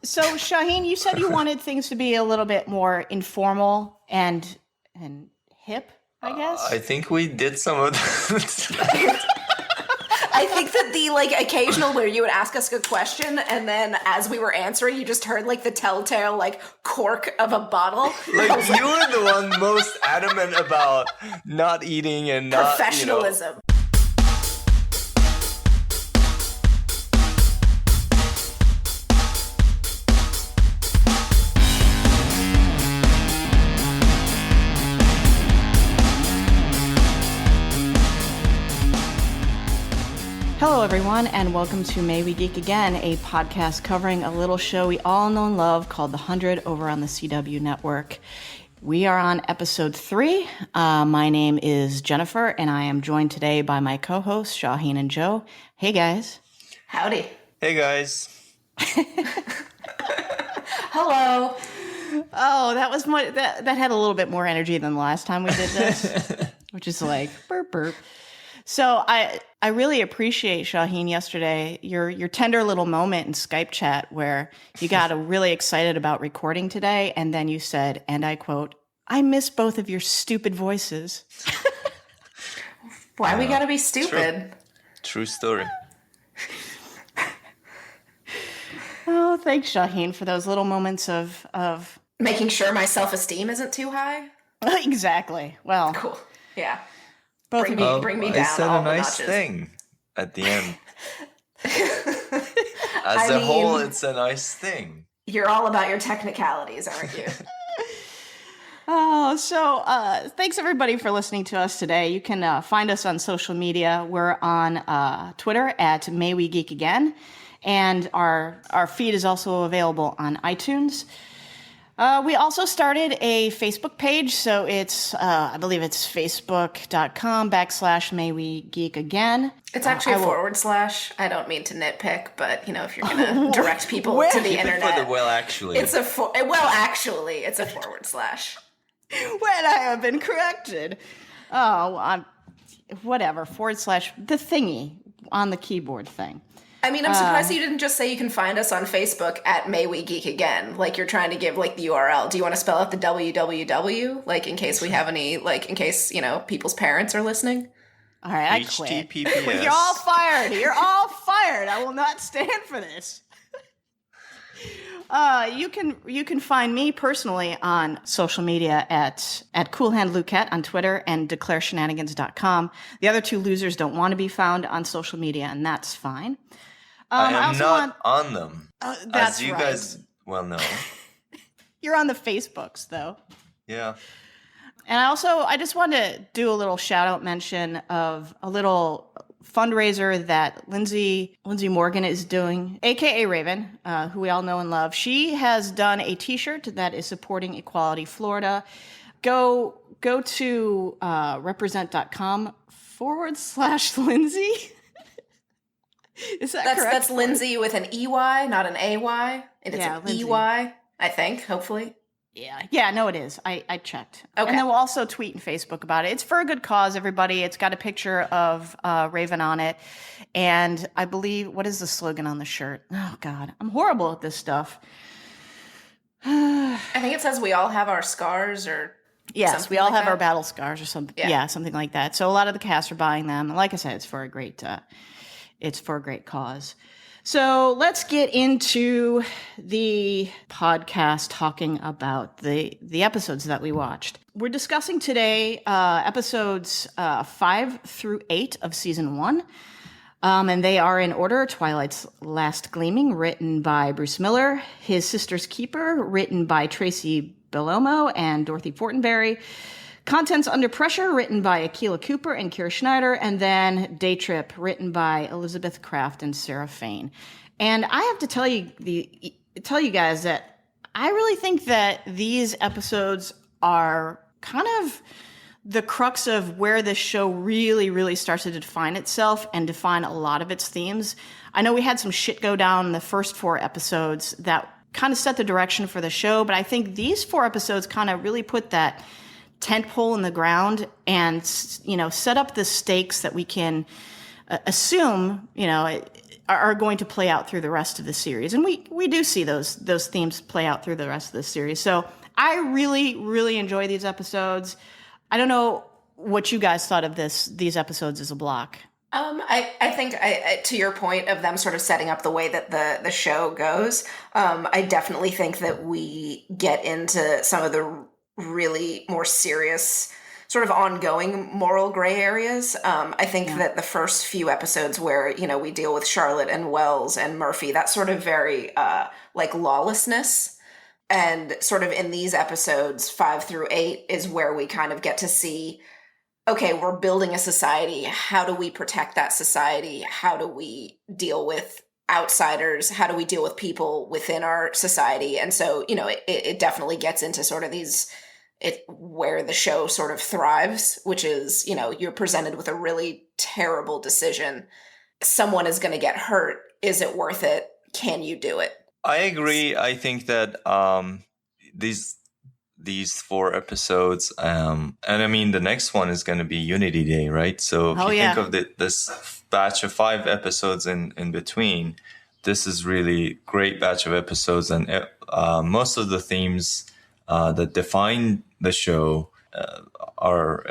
So, Shaheen, you said you wanted things to be a little bit more informal and hip, I guess. I think we did some of that. I think that the occasional where you would ask us a question and then as we were answering, you just heard the telltale cork of a bottle. You were the one most adamant about not eating and not professionalism. Hello, everyone, and welcome to May We Geek Again, a podcast covering a little show we all know and love called The 100 over on the CW network. We are on episode 3. My name is Jennifer, and I am joined today by my co-hosts, Shaheen and Joe. Hey, guys. Howdy. Hey, guys. Hello. Oh, that was that had a little bit more energy than the last time we did this, which is like burp burp. So I really appreciate, Shaheen, yesterday, your tender little moment in Skype chat where you got really excited about recording today, and then you said, and I quote, "I miss both of your stupid voices." Why we gotta be stupid? True story. Oh, thanks, Shaheen, for those little moments of Making sure my self-esteem isn't too high? Exactly. Well, cool. Yeah. Both bring me down. I said all a nice the thing at the end. As a whole, it's a nice thing. You're all about your technicalities, aren't you? Oh, so thanks everybody for listening to us today. You can find us on social media. We're on Twitter at May We Geek Again, and our feed is also available on iTunes. We also started a Facebook page, so it's, I believe it's facebook.com/May We Geek Again. It's actually /. I don't mean to nitpick, but, if you're going to direct people to the internet. It's a it's a /. When I have been corrected. Oh, whatever, / the thingy on the keyboard thing. I mean, I'm surprised you didn't just say you can find us on Facebook at May We Geek Again. Like you're trying to give the URL. Do you want to spell out the www? In case we have any, in case, people's parents are listening? All right, I quit. HTTPS. You're all fired. You're all fired. I will not stand for this. You can find me personally on social media at CoolHandLucat on Twitter and DeclareShenanigans.com. The other two losers don't want to be found on social media, and that's fine. I am not on them. That's as you right. guys well know. You're on the Facebooks, though. Yeah. And I just want to do a little shout-out mention of a little fundraiser that Lindsay Morgan is doing, a.k.a. Raven, who we all know and love. She has done a T-shirt that is supporting Equality Florida. Go to represent.com /Lindsay. Is that correct? That's Lindsay with an EY, not an AY. It is an Lindsay. EY, I think, hopefully. Yeah, no, it is. I checked. Okay. And then we'll also tweet and Facebook about it. It's for a good cause, everybody. It's got a picture of Raven on it. And I believe, what is the slogan on the shirt? Oh, God. I'm horrible at this stuff. I think it says we all have our scars or yes, we all like have that. Our battle scars or something. Yeah, something like that. So a lot of the cast are buying them. Like I said, it's for a great cause. So let's get into the podcast talking about the episodes that we watched. We're discussing today episodes 5 through 8 of season 1. And they are in order: Twilight's Last Gleaming, written by Bruce Miller; His Sister's Keeper, written by Tracy Bellomo and Dorothy Fortenberry; Contents Under Pressure, written by Akilah Cooper and Kira Schneider; and then Day Trip, written by Elizabeth Kraft and Sarah Fain. And I have to tell you guys that I really think that these episodes are kind of the crux of where this show really, really starts to define itself and define a lot of its themes. I know we had some shit go down in the first 4 episodes that kind of set the direction for the show, but I think these 4 episodes kind of really put that tent pole in the ground and, set up the stakes that we can assume, are going to play out through the rest of the series. And we do see those themes play out through the rest of the series. So I really, really enjoy these episodes. I don't know what you guys thought of these episodes as a block. I think to your point of them sort of setting up the way that the show goes, I definitely think that we get into some of the really more serious sort of ongoing moral gray areas. I think that the first few episodes where, we deal with Charlotte and Wells and Murphy, that's sort of very like lawlessness. And sort of in these episodes 5 through 8 is where we kind of get to see, okay, we're building a society. How do we protect that society? How do we deal with outsiders? How do we deal with people within our society? And so, it definitely gets into sort of where the show sort of thrives, which is, you're presented with a really terrible decision. Someone is going to get hurt. Is it worth it? Can you do it? I agree. I think that these 4 episodes, and I mean the next one is going to be Unity Day, right? So if you think of this batch of 5 episodes in between, this is really great batch of episodes, and most of the themes that define the show are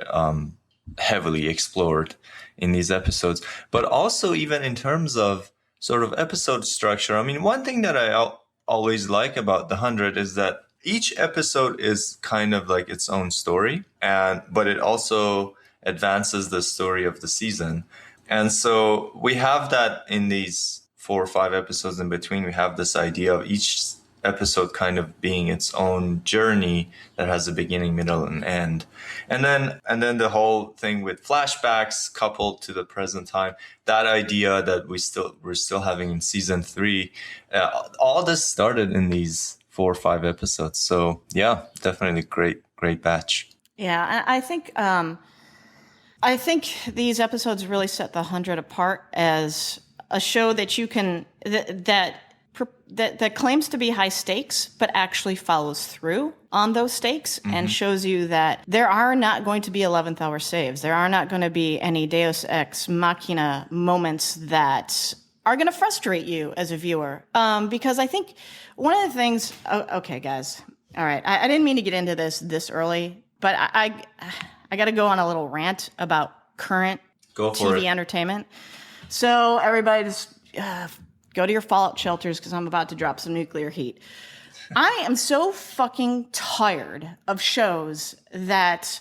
heavily explored in these episodes. But also even in terms of sort of episode structure, I mean, one thing that I always like about The 100 is that each episode is kind of like its own story, but it also advances the story of the season. And so we have that in these 4 or 5 episodes in between. We have this idea of each episode kind of being its own journey that has a beginning, middle, and end. And then the whole thing with flashbacks coupled to the present time, that idea that we're still having in season 3, all this started in these 4 or 5 episodes. So yeah, definitely great batch. Yeah, I think these episodes really set The 100 apart as a show that you can that claims to be high stakes, but actually follows through on those stakes and shows you that there are not going to be 11th hour saves. There are not going to be any Deus Ex Machina moments that are going to frustrate you as a viewer. Because I think one of the things, okay, guys, all right, I didn't mean to get into this early, but I got to go on a little rant about current TV entertainment. So everybody just go to your fallout shelters because I'm about to drop some nuclear heat. I am so fucking tired of shows that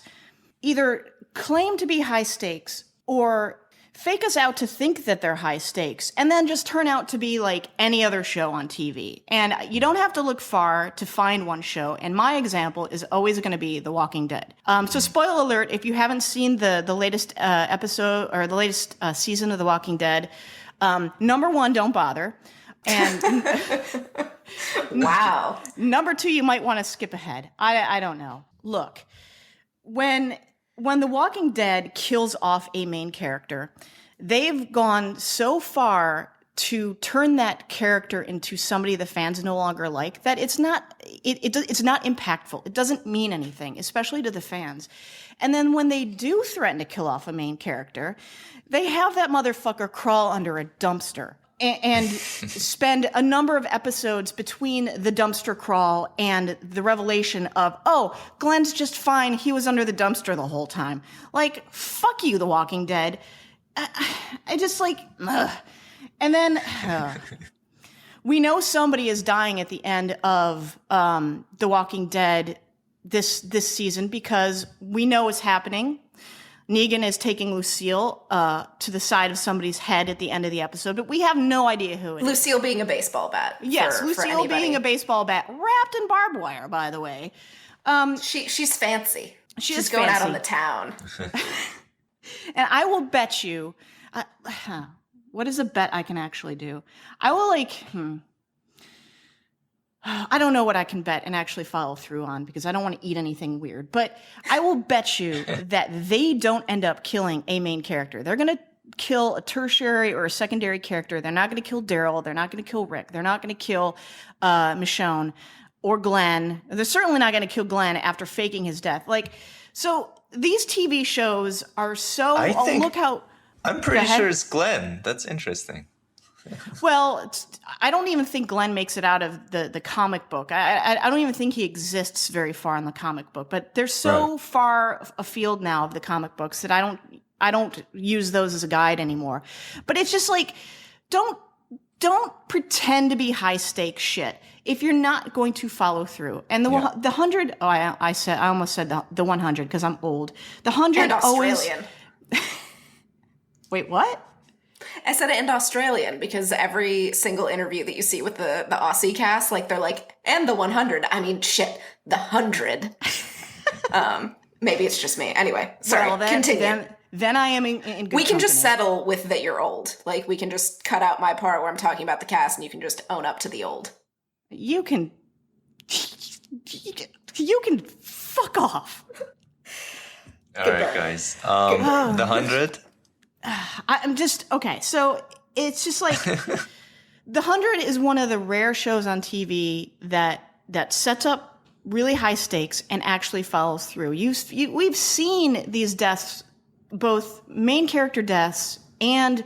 either claim to be high stakes or fake us out to think that they're high stakes and then just turn out to be like any other show on TV. And you don't have to look far to find one show. And my example is always going to be The Walking Dead. So spoiler alert, if you haven't seen the latest episode or the latest season of The Walking Dead, number 1, don't bother. And wow. Number 2, you might want to skip ahead. I don't know. Look, when The Walking Dead kills off a main character, they've gone so far to turn that character into somebody the fans no longer like that it's not impactful. It doesn't mean anything, especially to the fans. And then when they do threaten to kill off a main character, they have that motherfucker crawl under a dumpster and spend a number of episodes between the dumpster crawl and the revelation of, oh, Glenn's just fine. He was under the dumpster the whole time. Like, fuck you, The Walking Dead. I just like, ugh. And then we know somebody is dying at the end of The Walking Dead this season because we know it's happening. Negan is taking Lucille to the side of somebody's head at the end of the episode, but we have no idea who it is. Lucille being a baseball bat. Yes, Lucille being a baseball bat, wrapped in barbed wire, by the way. She's fancy. She's going out on the town. And I will bet you, what is a bet I can actually do? I will I don't know what I can bet and actually follow through on because I don't want to eat anything weird. But I will bet you that they don't end up killing a main character. They're going to kill a tertiary or a secondary character. They're not going to kill Daryl. They're not going to kill Rick. They're not going to kill Michonne or Glenn. They're certainly not going to kill Glenn after faking his death. So these TV shows are so... I'm pretty look how... I'm pretty sure it's Glenn. That's interesting. Well, I don't even think Glenn makes it out of the comic book. I don't even think he exists very far in the comic book. But they're so far afield now of the comic books that I don't use those as a guide anymore. But it's just like, don't pretend to be high stakes shit if you're not going to follow through. And the 100, I almost said the 100 because I'm old. The 100 and Australian. Wait, what? I said it in Australian because every single interview that you see with the Aussie cast, like they're like, and the 100. I mean, shit, the 100. Maybe it's just me. Anyway, sorry. Well, continue. Then I am in good We can company. just settle with that you're old. Like, we can just cut out my part where I'm talking about the cast and you can just own up to the old. You can fuck off. All right, guys. The 100? I'm just, okay, so it's just like, The 100 is one of the rare shows on TV that sets up really high stakes and actually follows through. We've seen these deaths, both main character deaths and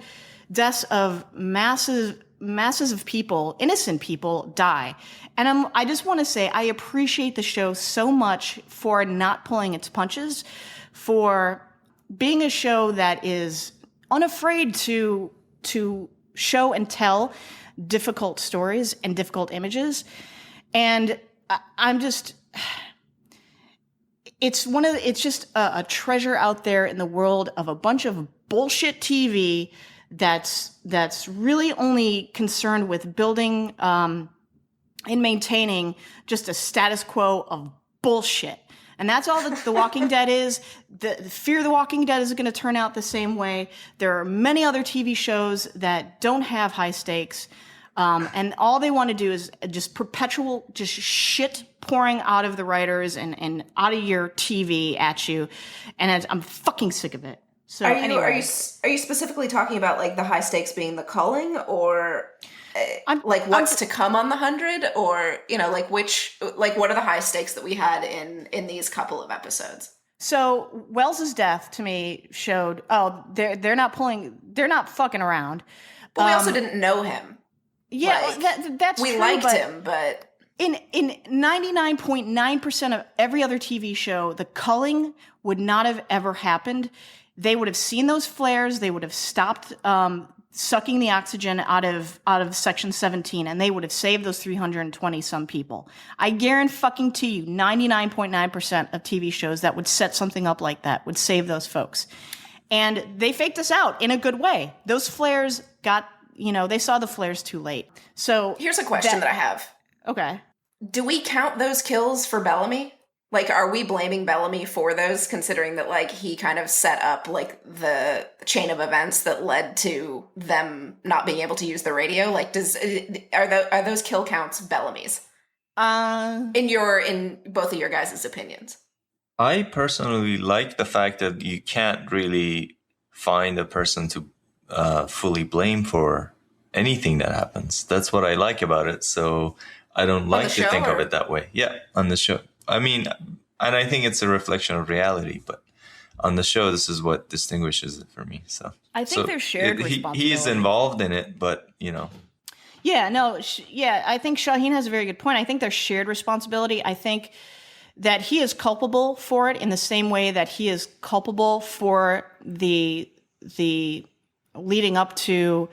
deaths of masses of people, innocent people, die. And I just want to say I appreciate the show so much for not pulling its punches, for being a show that is unafraid to show and tell difficult stories and difficult images. And I'm just, it's just a treasure out there in the world of a bunch of bullshit TV that's really only concerned with building and maintaining just a status quo of bullshit. And that's all that The Walking Dead is. The Fear the Walking Dead is going to turn out the same way. There are many other TV shows that don't have high stakes. And all they want to do is just perpetual, just shit pouring out of the writers and out of your TV at you. And I'm fucking sick of it. So anyway. Are you specifically talking about like the high stakes being the culling, or like what's to come on the 100, or like what are the high stakes that we had in these couple of episodes? So Wells's death to me showed they're not fucking around. But we also didn't know him. Yeah, that's we true, liked him, but in 99.9% of every other TV show, the culling would not have ever happened. They would have seen those flares. They would have stopped sucking the oxygen out of Section 17, and they would have saved those 320 some people. I guarantee you, 99.9% of TV shows that would set something up like that would save those folks. And they faked us out in a good way. Those flares they saw the flares too late. So here's a question that I have. Okay. Do we count those kills for Bellamy? Like, are we blaming Bellamy for those, considering that, like, he kind of set up, like, the chain of events that led to them not being able to use the radio? Like, are those kill counts Bellamy's? In both of your guys' opinions? I personally like the fact that you can't really find a person to fully blame for anything that happens. That's what I like about it. So I don't like to think of it that way. Yeah, on the show. I mean, and I think it's a reflection of reality, but on the show, this is what distinguishes it for me. So I think there's shared responsibility. He's involved in it, but Yeah, I think Shaheen has a very good point. I think there's shared responsibility. I think that he is culpable for it in the same way that he is culpable for the leading up to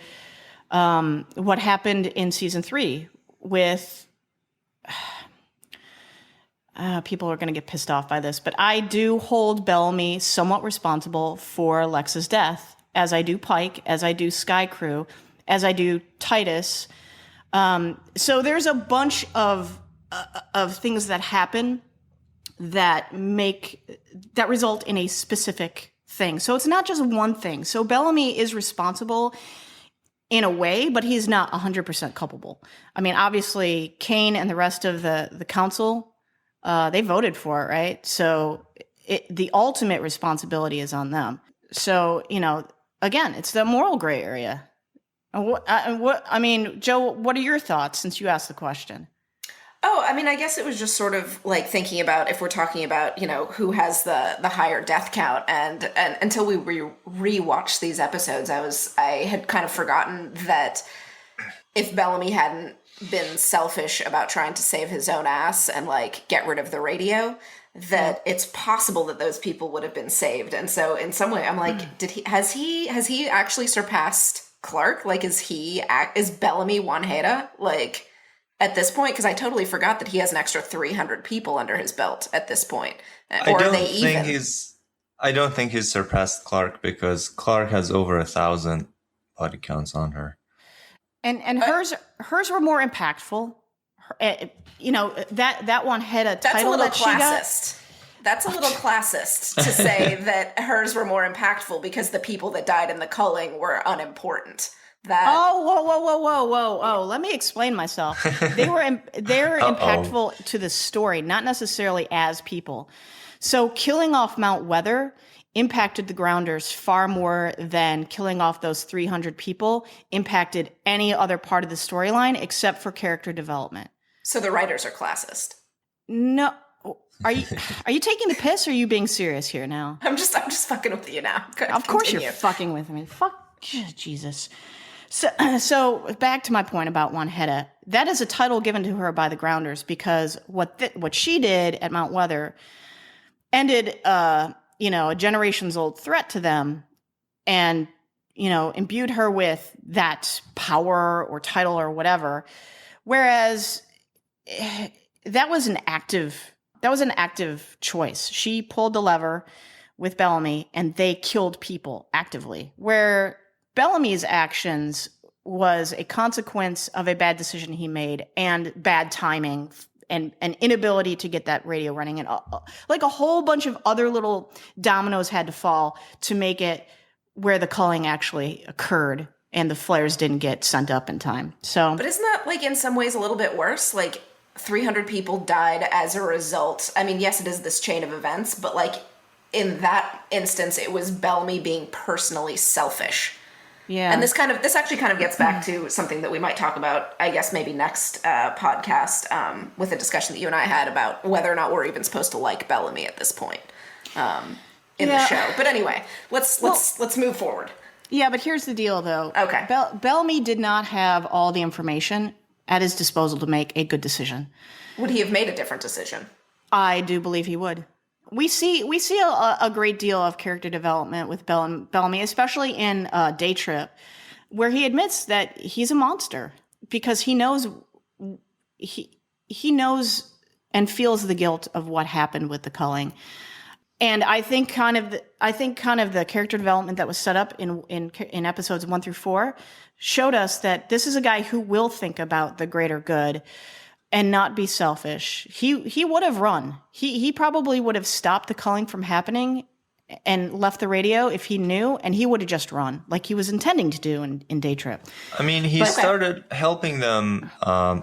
what happened in season 3 with. People are going to get pissed off by this, but I do hold Bellamy somewhat responsible for Lex's death, as I do Pike, as I do Sky Crew, as I do Titus. So there's a bunch of things that happen that result in a specific thing. So it's not just one thing. So Bellamy is responsible in a way, but he's not 100% culpable. I mean, obviously, Kane and the rest of the council. They voted for it, right? So the ultimate responsibility is on them. So, again, it's the moral gray area. Joe, what are your thoughts since you asked the question? Oh, I mean, I guess it was just sort of like thinking about if we're talking about, who has the higher death count. And until we rewatched these episodes, I had kind of forgotten that if Bellamy hadn't been selfish about trying to save his own ass and like get rid of the radio, that it's possible that those people would have been saved. And so in some way I'm like, has he actually surpassed Clark? Like, is Bellamy Wanheda like at this point? Because I totally forgot that he has an extra 300 people under his belt at this point. Or are they even? I don't think he's surpassed Clark, because Clark has over 1,000 body counts on her. And hers were more impactful. You know, that Wanheda title that she got. That's a little classist to say that hers were more impactful because the people that died in the culling were unimportant. Whoa! Let me explain myself. They're impactful to the story, not necessarily as people. So killing off Mount Weather impacted the Grounders far more than killing off those 300 people impacted any other part of the storyline except for character development. So the writers are classist. No. Are you taking the piss, or are you being serious here now? I'm just fucking with you now. Of course you're fucking with me. Fuck Jesus. So back to my point about Wanheda. That is a title given to her by the Grounders because what she did at Mount Weather ended a generations old threat to them, and imbued her with that power or title or whatever. Whereas that was an active choice. She pulled the lever with Bellamy, and they killed people actively. Where Bellamy's actions was a consequence of a bad decision he made and bad timing and an inability to get that radio running, and like a whole bunch of other little dominoes had to fall to make it where the culling actually occurred and the flares didn't get sent up in time. So, but isn't that like in some ways a little bit worse? Like 300 people died as a result. I mean, yes, it is this chain of events, but like in that instance, it was Bellamy being personally selfish. Yeah. And this actually kind of gets back to something that we might talk about, I guess, maybe next podcast with a discussion that you and I had about whether or not we're even supposed to like Bellamy at this point in the show. But anyway, let's move forward. Yeah, but here's the deal, though. Okay. Bellamy did not have all the information at his disposal to make a good decision. Would he have made a different decision? I do believe he would. We see a great deal of character development with Bellamy, especially in Day Trip, where he admits that he's a monster because he knows and feels the guilt of what happened with the culling. And I think kind of the character development that was set up in episodes 1 through 4 showed us that this is a guy who will think about the greater good and not be selfish. He would have run. He probably would have stopped the culling from happening and left the radio if he knew, and he would have just run like he was intending to do in Day Trip. I mean, he started helping them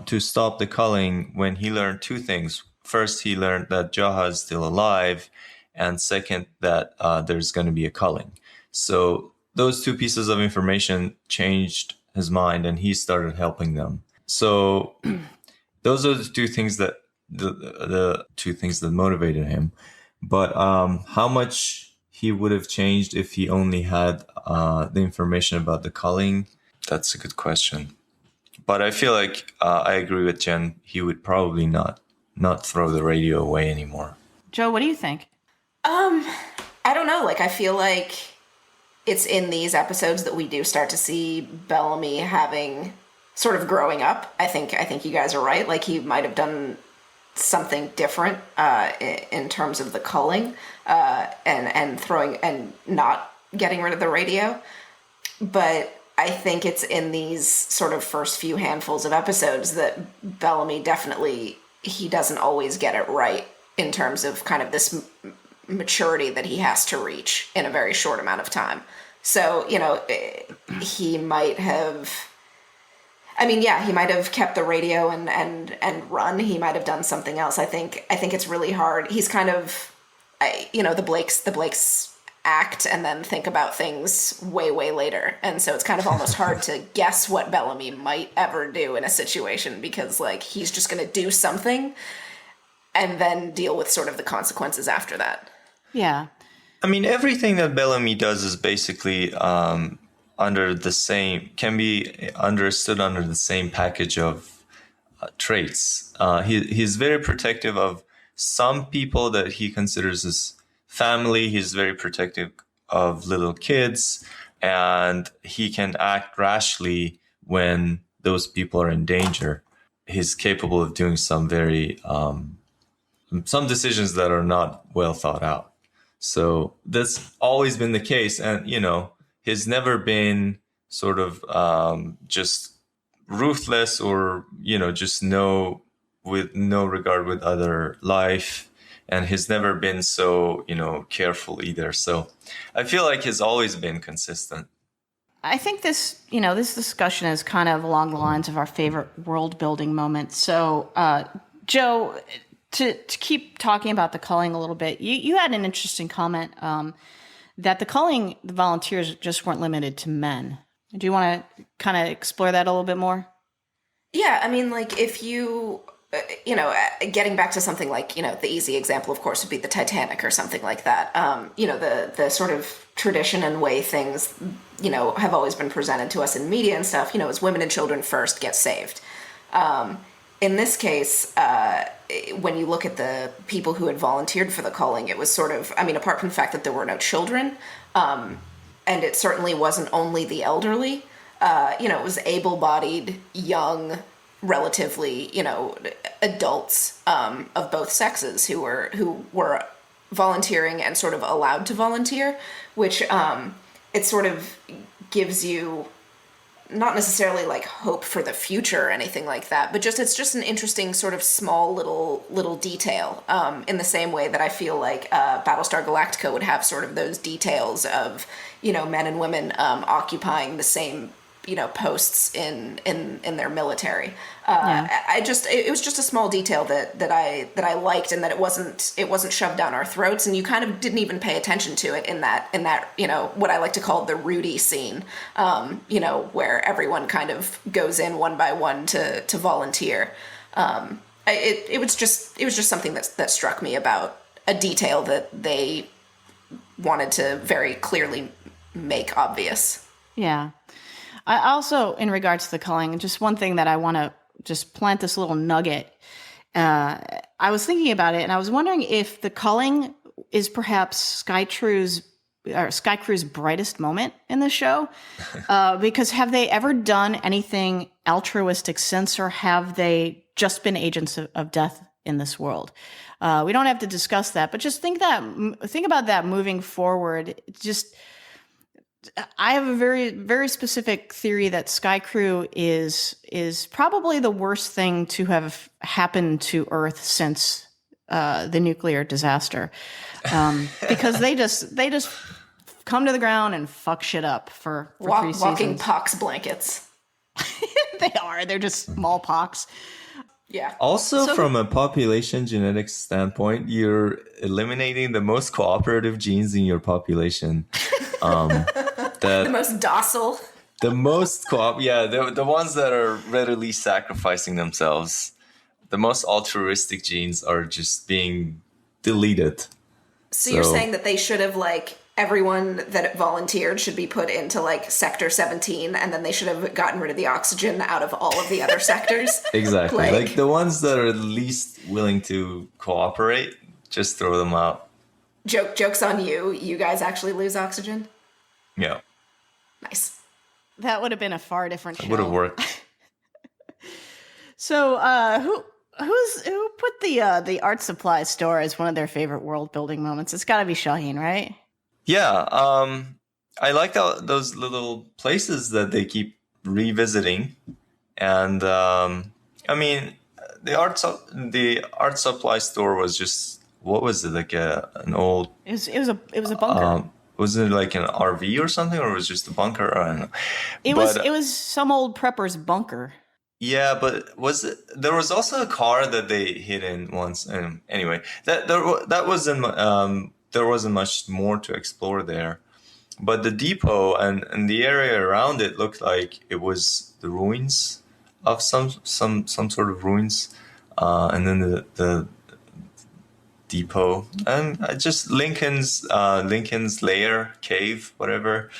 to stop the culling when he learned two things. First, he learned that Jaha is still alive, and second, that there's going to be a culling. So those two pieces of information changed his mind, and he started helping them. So those are the two things that the two things that motivated him. But how much he would have changed if he only had the information about the culling? That's a good question. But I feel like I agree with Jen. He would probably not throw the radio away anymore. Joe, what do you think? I don't know. Like, I feel like it's in these episodes that we do start to see Bellamy having sort of growing up. I think you guys are right. Like, he might have done something different in terms of the culling and throwing and not getting rid of the radio. But I think it's in these sort of first few handfuls of episodes that Bellamy definitely, he doesn't always get it right in terms of kind of this maturity that he has to reach in a very short amount of time. So, he might have, he might have kept the radio and run. He might have done something else. I think it's really hard. He's kind of, the Blakes act and then think about things way, way later. And so it's kind of almost hard to guess what Bellamy might ever do in a situation because, like, he's just going to do something and then deal with sort of the consequences after that. Yeah. I mean, everything that Bellamy does is basically can be understood under the same package of traits. He's very protective of some people that he considers his family. He's very protective of little kids, and he can act rashly when those people are in danger. He's capable of doing some some decisions that are not well thought out. So that's always been the case. And, he's never been sort of just ruthless or, just with no regard with other life. And he's never been so, careful either. So I feel like he's always been consistent. I think this discussion is kind of along the lines of our favorite world building moments. So, Joe, to keep talking about the culling a little bit, you had an interesting comment that the volunteers just weren't limited to men. Do you want to kind of explore that a little bit more? Yeah, I mean, like if you, getting back to something like, the easy example, of course, would be the Titanic or something like that. The sort of tradition and way things, have always been presented to us in media and stuff, is women and children first get saved. In this case, when you look at the people who had volunteered for the culling, it was sort of, apart from the fact that there were no children, and it certainly wasn't only the elderly, it was able-bodied, young, relatively, adults of both sexes who were volunteering and sort of allowed to volunteer, which it sort of gives you not necessarily like hope for the future or anything like that, but it's just an interesting sort of small little detail, in the same way that I feel like Battlestar Galactica would have sort of those details of, men and women occupying the same, posts in their military. It was just a small detail that I liked, and that it wasn't shoved down our throats, and you kind of didn't even pay attention to it in that what I like to call the Rudy scene, where everyone kind of goes in one by one to volunteer. It was just something that struck me about a detail that they wanted to very clearly make obvious. Yeah. I also, in regards to the culling, just one thing that I want to just plant this little nugget. I was thinking about it, and I was wondering if the culling is perhaps Sky Crew's brightest moment in the show. Because have they ever done anything altruistic since, or have they just been agents of death in this world? We don't have to discuss that, but just think about that moving forward. I have a very, very specific theory that Sky Crew is probably the worst thing to have happened to Earth since the nuclear disaster, because they just come to the ground and fuck shit up for 3 seasons. Walking pox blankets. They're just smallpox. Yeah. Also, from a population genetics standpoint, you're eliminating the most cooperative genes in your population. The most docile. The most the ones that are readily sacrificing themselves. The most altruistic genes are just being deleted. So you're saying that they should have, like, everyone that volunteered should be put into, like, Sector 17, and then they should have gotten rid of the oxygen out of all of the other sectors? Exactly. Like the ones that are least willing to cooperate, just throw them out. Joke's on you. You guys actually lose oxygen? Yeah. Nice. That would have been a far different show. It would have worked. So, who put the art supply store as one of their favorite world building moments? It's got to be Shaheen, right? Yeah. I like those little places that they keep revisiting, and I mean, the art supply store was just, what was it, like an old? It was a bunker. Was it like an RV or something, or was it just a bunker? I don't know. It was some old prepper's bunker. Yeah, but there was also a car that they hid in once. And anyway, that wasn't there wasn't much more to explore there. But the depot and the area around it looked like it was the ruins of some sort of ruins, and then the depot, and just Lincoln's lair, cave, whatever.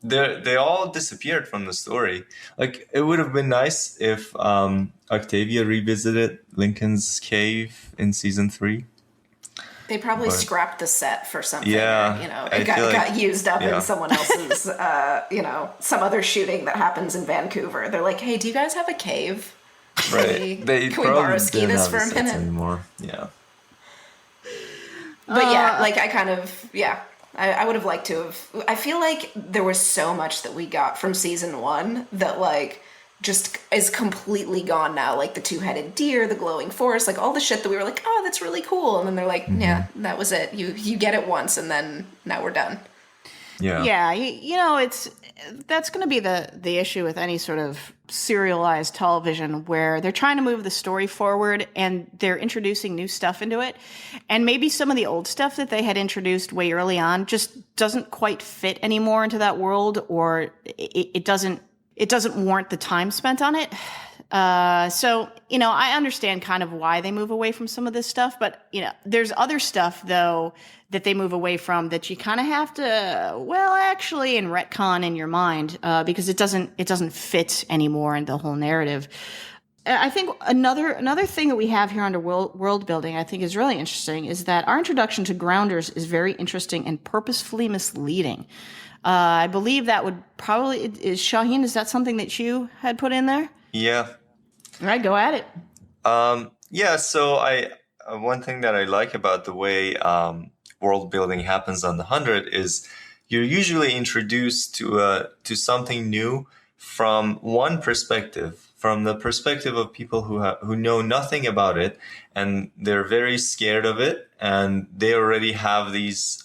they all disappeared from the story. Like, it would have been nice if Octavia revisited Lincoln's cave in season 3. They probably scrapped the set for something. Yeah, or, it got used up in someone else's, some other shooting that happens in Vancouver. They're like, hey, do you guys have a cave? Right. Can we borrow ski this for a minute? Anymore. Yeah. But I would have liked to have. I feel like there was so much that we got from season 1 that like just is completely gone now. Like the 2-headed deer, the glowing forest, like all the shit that we were like, oh, that's really cool. And then they're like, yeah, that was it. You get it once and then now we're done. Yeah. Yeah. That's going to be the issue with any sort of serialized television where they're trying to move the story forward and they're introducing new stuff into it. And maybe some of the old stuff that they had introduced way early on just doesn't quite fit anymore into that world, or it doesn't warrant the time spent on it. So, I understand kind of why they move away from some of this stuff, but, there's other stuff, though, that they move away from that you kind of have to, actually, and retcon in your mind, because it doesn't fit anymore in the whole narrative. I think another thing that we have here under world building, I think is really interesting, is that our introduction to Grounders is very interesting and purposefully misleading. I believe that would probably, is Shaheen, is that something that you had put in there? Yeah. All right, go at it. So one thing that I like about the way world building happens on the 100 is you're usually introduced to something new from one perspective, from the perspective of people who know nothing about it, and they're very scared of it, and they already have these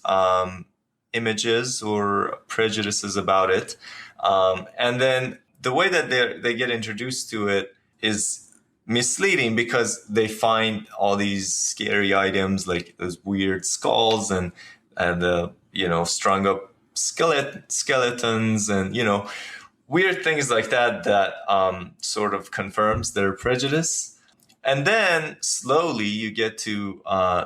images or prejudices about it, and then the way that they get introduced to it is misleading because they find all these scary items like those weird skulls and strung up skeletons and weird things like that sort of confirms their prejudice. And then slowly you get to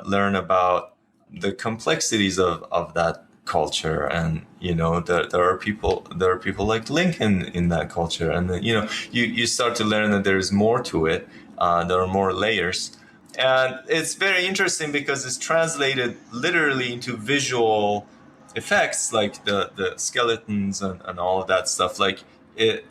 learn about the complexities of that culture, and there are people like Lincoln in that culture, and then you start to learn that there's more to it. There are more layers, and it's very interesting because it's translated literally into visual effects, like the skeletons and all of that stuff, like it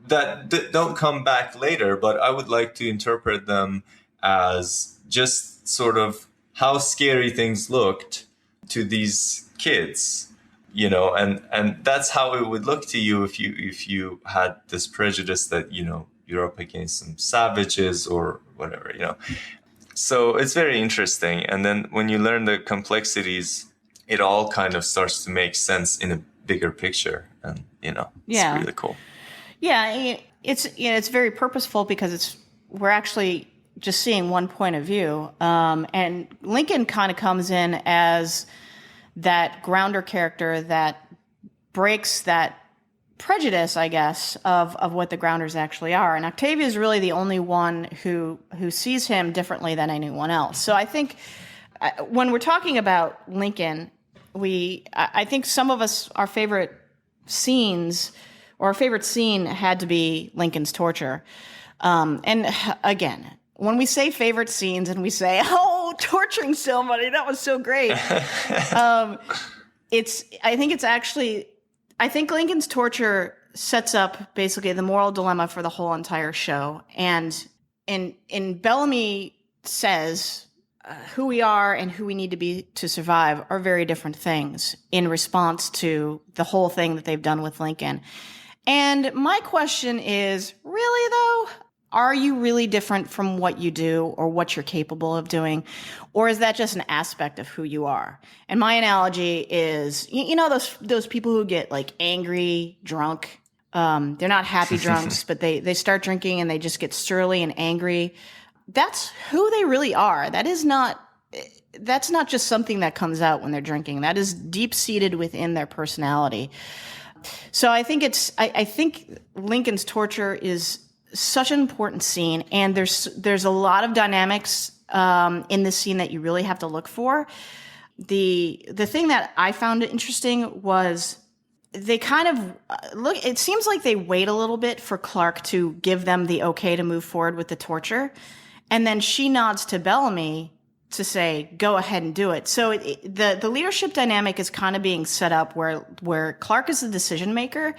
that don't come back later, but I would like to interpret them as just sort of how scary things looked to these kids, and that's how it would look to you if you had this prejudice that you're up against some savages or whatever, So it's very interesting, and then when you learn the complexities, it all kind of starts to make sense in a bigger picture, and it's really cool. Yeah, it's very purposeful because we're actually just seeing one point of view, and Lincoln kind of comes in as that grounder character that breaks that prejudice, I guess, of what the Grounders actually are. And Octavia is really the only one who sees him differently than anyone else. So I think when we're talking about Lincoln, I think some of us, our favorite scenes or our favorite scene had to be Lincoln's torture. And again, when we say favorite scenes and we say, oh, torturing somebody, that was so great. I think Lincoln's torture sets up basically the moral dilemma for the whole entire show. And Bellamy says who we are and who we need to be to survive are very different things in response to the whole thing that they've done with Lincoln. And my question is, really though? Are you really different from what you do or what you're capable of doing? Or is that just an aspect of who you are? And my analogy is, those people who get like angry, drunk. They're not happy drunks, but they start drinking and they just get surly and angry. That's who they really are. That's not just something that comes out when they're drinking. That is deep-seated within their personality. So I think I think Lincoln's torture is such an important scene, and there's a lot of dynamics in this scene that you really have to look for. The thing that I found interesting was they kind of look, it seems like they wait a little bit for Clark to give them the okay to move forward with the torture. And then she nods to Bellamy to say, go ahead and do it. So the leadership dynamic is kind of being set up where Clark is the decision maker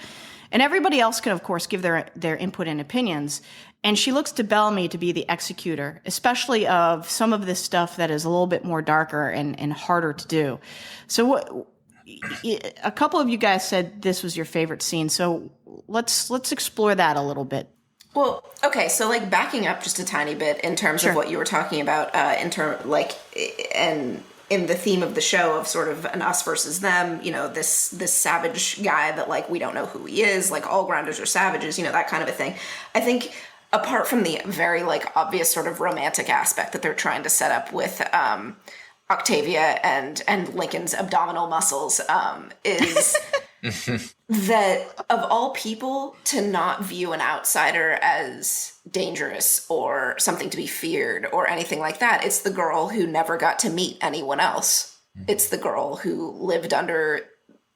and everybody else can, of course, give their input and opinions. And she looks to Bellamy to be the executor, especially of some of this stuff that is a little bit more darker and harder to do. So a couple of you guys said this was your favorite scene. So let's explore that a little bit. Well, okay, so like backing up just a tiny bit in terms of what you were talking about, and in the theme of the show of sort of an us versus them, you know, this savage guy that like we don't know who he is, like all grounders are savages, you know, that kind of a thing. I think apart from the very like obvious sort of romantic aspect that they're trying to set up with Octavia and Lincoln's abdominal muscles, is that of all people to not view an outsider as dangerous or something to be feared or anything like that. It's the girl who never got to meet anyone else. It's the girl who lived under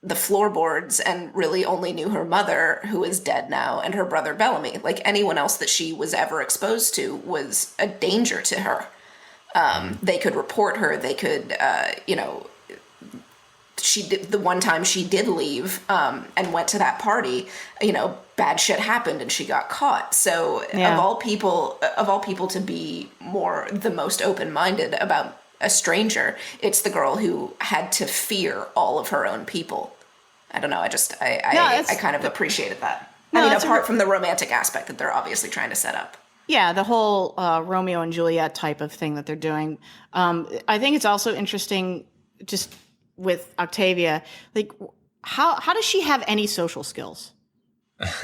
the floorboards and really only knew her mother, who is dead now, and her brother Bellamy. Like anyone else that she was ever exposed to was a danger to her. They could report her. They could, she did, the one time she did leave and went to that party, you know, bad shit happened and she got caught. So of all people to be the most open-minded about a stranger, it's the girl who had to fear all of her own people. I don't know. I kind of appreciated that. I mean, apart from the romantic aspect that they're obviously trying to set up. Yeah, the whole Romeo and Juliet type of thing that they're doing. I think it's also interesting just with Octavia, like how does she have any social skills?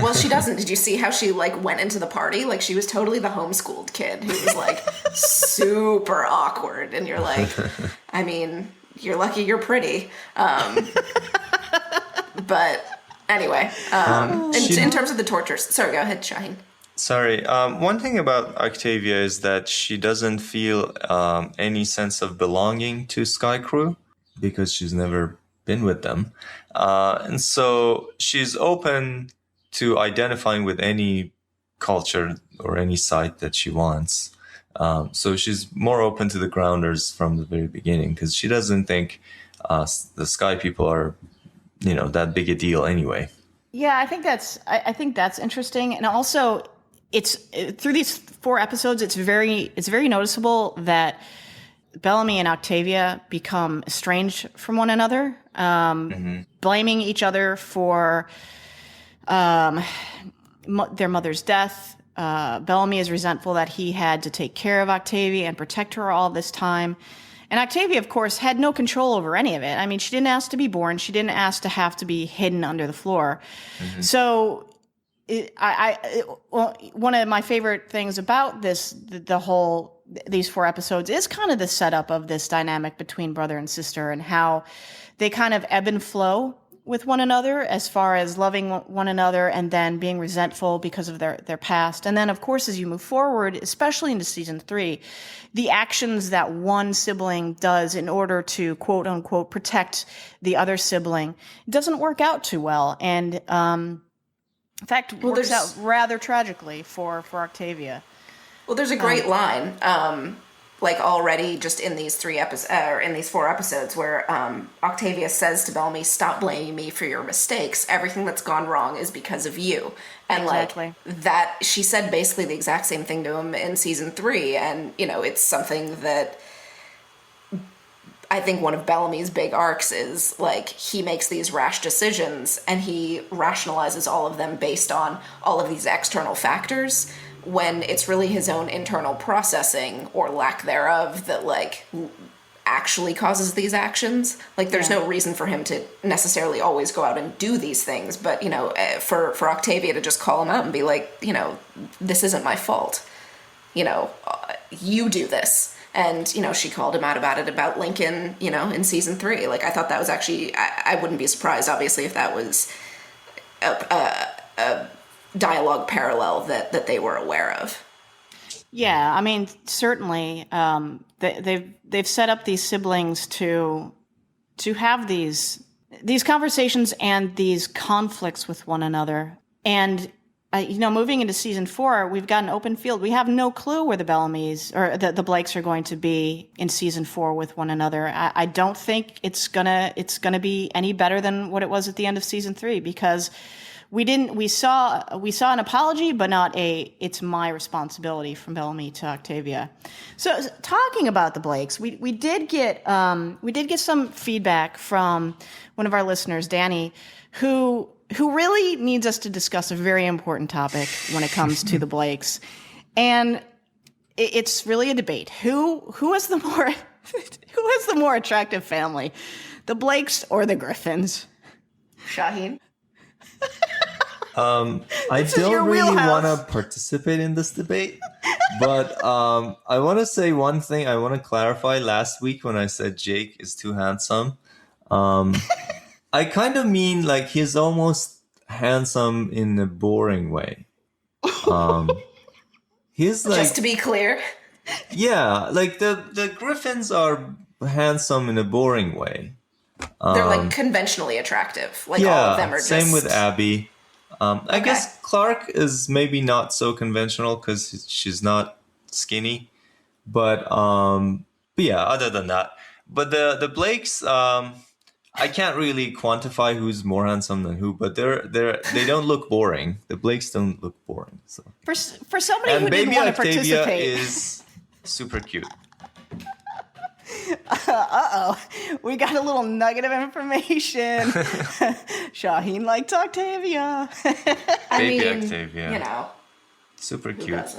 Well, she doesn't. Did you see how she like went into the party? Like she was totally the homeschooled kid who was like super awkward. And you're like, I mean, you're lucky you're pretty. But anyway, in terms of the tortures, sorry, go ahead, Shaheen. Sorry. One thing about Octavia is that she doesn't feel any sense of belonging to Sky Crew because she's never been with them. And so she's open to identifying with any culture or any site that she wants. So she's more open to the grounders from the very beginning because she doesn't think the Sky people are, you know, that big a deal anyway. Yeah, I think that's interesting. And also it's through these 4 episodes, it's very noticeable that Bellamy and Octavia become estranged from one another, blaming each other for their mother's death. Bellamy is resentful that he had to take care of Octavia and protect her all this time. And Octavia, of course, had no control over any of it. I mean, she didn't ask to be born. She didn't ask to have to be hidden under the floor. Mm-hmm. So one of my favorite things about these 4 episodes is kind of the setup of this dynamic between brother and sister and how they kind of ebb and flow with one another as far as loving one another and then being resentful because of their past. And then, of course, as you move forward, especially into season 3, the actions that one sibling does in order to, quote unquote, protect the other sibling doesn't work out too well. And, in fact, works out rather tragically for Octavia. Well, there's a great line, like already just in these 4 episodes, where Octavia says to Bellamy, "Stop blaming me for your mistakes. Everything that's gone wrong is because of you." And exactly. Like that, she said basically the exact same thing to him in season 3, and you know, it's something that I think one of Bellamy's big arcs is like he makes these rash decisions and he rationalizes all of them based on all of these external factors when it's really his own internal processing or lack thereof that like actually causes these actions. Like there's no reason for him to necessarily always go out and do these things, but you know, for Octavia to just call him out and be like, you know, this isn't my fault, you know, you do this. And, you know, she called him out about Lincoln, you know, in season 3. Like, I thought that was actually, I wouldn't be surprised, obviously, if that was a dialogue parallel that they were aware of. Yeah, I mean, certainly, they've set up these siblings to have these these conversations and these conflicts with one another. And, moving into season 4, we've got an open field. We have no clue where the Bellamy's or the Blakes are going to be in season 4 with one another. I don't think it's gonna be any better than what it was at the end of season 3, because we saw an apology, but not it's my responsibility from Bellamy to Octavia. So talking about the Blakes, we did get some feedback from one of our listeners, Danny, who really needs us to discuss a very important topic when it comes to the Blakes. And it's really a debate. Who is the more attractive family? The Blakes or the Griffins? Shaheen? I don't really want to participate in this debate, but I want to say one thing. I want to clarify. Last week when I said Jake is too handsome, I kind of mean like he's almost handsome in a boring way. He's like, just to be clear. Yeah, like the Griffins are handsome in a boring way. They're like conventionally attractive. Like all of them are just... Same with Abby. I guess Clark is maybe not so conventional because she's not skinny. But yeah, other than that. But the Blakes, I can't really quantify who's more handsome than who, but they don't look boring. The Blakes don't look boring. So for somebody who didn't want to Octavia participate, is super cute. We got a little nugget of information. Shaheen liked Octavia. Baby Octavia, you know, super cute.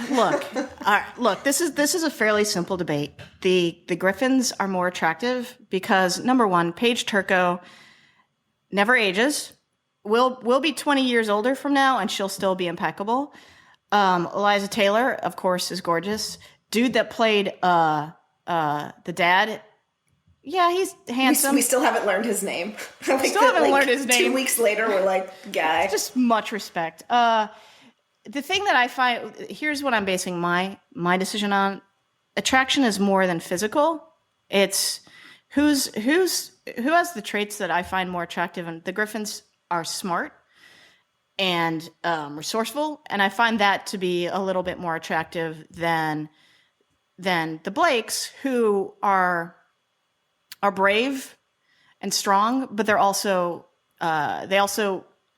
Look. This is a fairly simple debate. The Griffins are more attractive because, number one, Paige Turco never ages. We'll be 20 years older from now, and she'll still be impeccable. Eliza Taylor, of course, is gorgeous. Dude that played the dad, yeah, he's handsome. We still haven't learned his name. Still haven't learned his name. 2 weeks later, we're like, guy. Just much respect. The thing that I find, here's what I'm basing my decision on. Attraction is more than physical. It's who has the traits that I find more attractive. And the Griffins are smart and resourceful, and I find that to be a little bit more attractive than the Blakes, who are brave and strong, but they also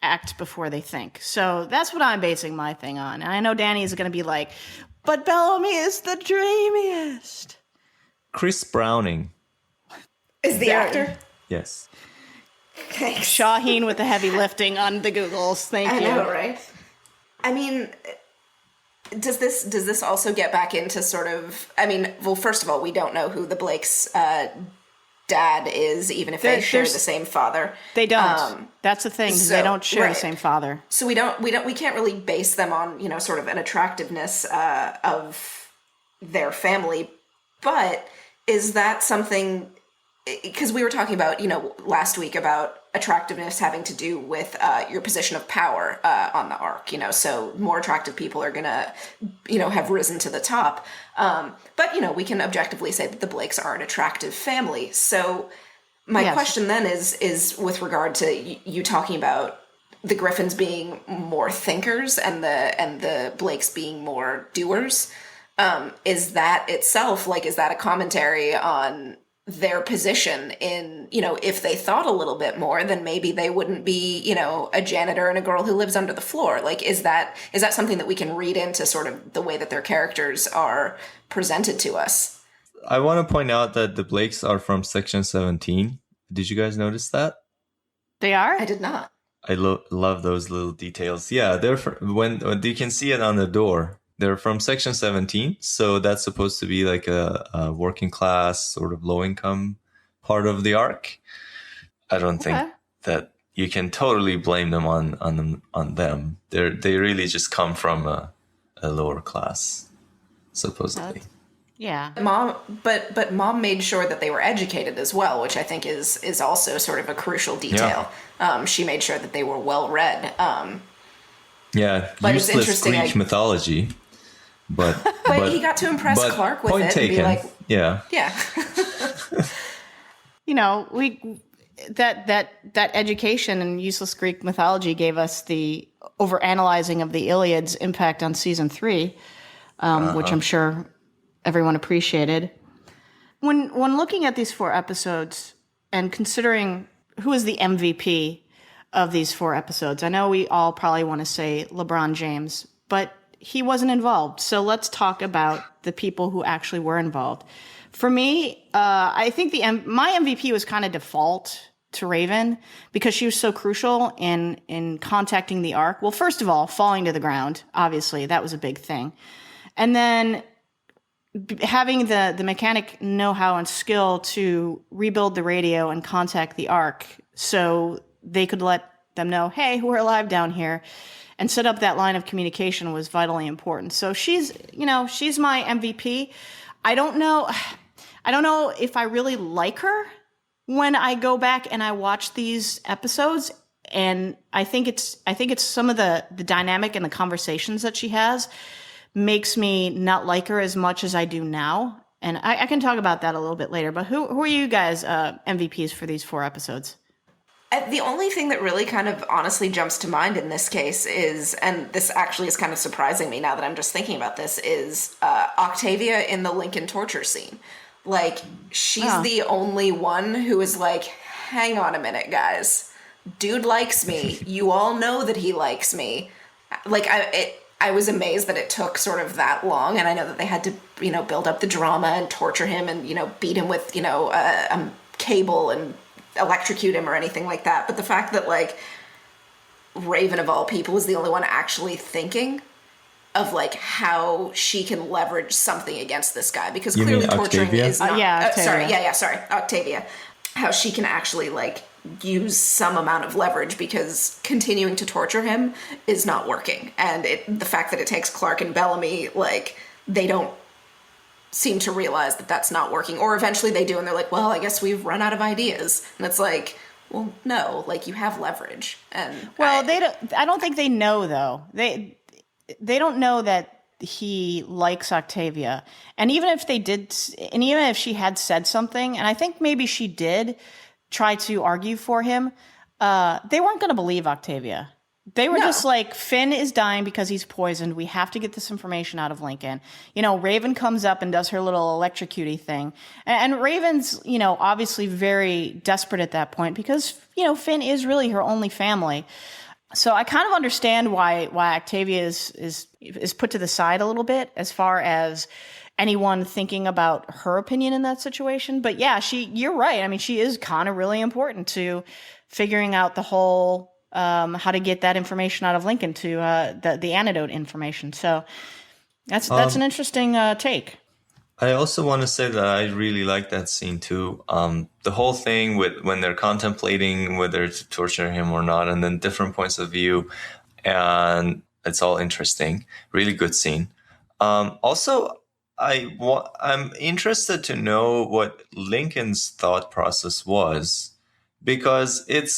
act before they think. So that's what I'm basing my thing on. And I know Danny is going to be like, but Bellamy is the dreamiest. Chris Browning is the actor. Yes. Thanks. Shaheen with the heavy lifting on the Googles. Thank you. I know, right? I mean, does this also get back into sort of? I mean, well, first of all, we don't know who the Blakes' dad is, even if they share the same father. They don't. That's the thing. So, they don't share the same father. So we can't really base them on, sort of an attractiveness of their family. But is that something? Because we were talking about, last week about attractiveness having to do with your position of power on the arc, so more attractive people are going to, have risen to the top. But, we can objectively say that the Blakes are an attractive family. So my question then is with regard to you talking about the Griffins being more thinkers and the Blakes being more doers. Is that itself, is that a commentary on their position in, if they thought a little bit more, then maybe they wouldn't be, a janitor and a girl who lives under the floor. Is that something that we can read into sort of the way that their characters are presented to us? I want to point out that the Blakes are from Section 17. Did you guys notice that? They are? I did not. I love those little details. Yeah, they're when you can see it on the door. They're from Section 17, so that's supposed to be like a working class, sort of low income part of the arc. I don't think that you can totally blame them on them. They really just come from a lower class, supposedly. Yeah. But mom made sure that they were educated as well, which I think is also sort of a crucial detail. Yeah. She made sure that they were well read. Yeah, but useless Greek mythology. But he got to impress Clark with point it taken. And be like, yeah. that education in useless Greek mythology gave us the overanalyzing of the Iliad's impact on season 3, which I'm sure everyone appreciated. When looking at these 4 episodes and considering who is the MVP of these 4 episodes, I know we all probably want to say LeBron James, but he wasn't involved. So let's talk about the people who actually were involved. For me, I think my MVP was kind of default to Raven because she was so crucial in contacting the Ark. Well, first of all, falling to the ground, obviously, that was a big thing. And then having the mechanic know-how and skill to rebuild the radio and contact the Ark so they could let them know, hey, we're alive down here, and set up that line of communication was vitally important. So she's my MVP. I don't know if I really like her when I go back and I watch these episodes, and I think it's some of the dynamic and the conversations that she has makes me not like her as much as I do now. And I can talk about that a little bit later. But who are you guys MVPs for these 4 episodes? The only thing that really kind of honestly jumps to mind in this case is, and this actually is kind of surprising me now that I'm just thinking about this, is Octavia in the Lincoln torture scene. Like, she's the only one who is like, hang on a minute, guys. Dude likes me. You all know that he likes me. Like, I was amazed that it took sort of that long, and I know that they had to, build up the drama and torture him and, beat him with, a cable and electrocute him or anything like that. But the fact that, like, Raven of all people is the only one actually thinking of, like, how she can leverage something against this guy, because you clearly mean torturing Octavia? is not Octavia. sorry, Octavia. How she can actually, like, use some amount of leverage, because continuing to torture him is not working. And the fact that it takes Clark and Bellamy, like, they don't seem to realize that that's not working, or eventually they do, and they're like, well, I guess we've run out of ideas. And it's like, well, no, like, you have leverage. And I don't think they know, though. They don't know that he likes Octavia. And even if they did, and even if she had said something, and I think maybe she did try to argue for him, they weren't going to believe Octavia. They were just like, Finn is dying because he's poisoned. We have to get this information out of Lincoln. Raven comes up and does her little electrocutey thing. And Raven's, obviously very desperate at that point because, Finn is really her only family. So I kind of understand why Octavia is put to the side a little bit as far as anyone thinking about her opinion in that situation. But yeah, you're right. I mean, she is kind of really important to figuring out the whole how to get that information out of Lincoln to the antidote information. So that's an interesting take. I also want to say that I really like that scene too. The whole thing with when they're contemplating whether to torture him or not, and then different points of view, and it's all interesting. Really good scene. Also, I'm interested to know what Lincoln's thought process was, because it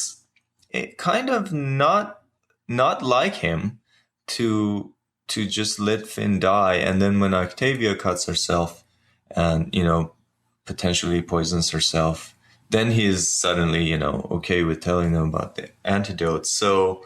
kind of not like him to just let Finn die, and then when Octavia cuts herself and potentially poisons herself, then he is suddenly okay with telling them about the antidote. So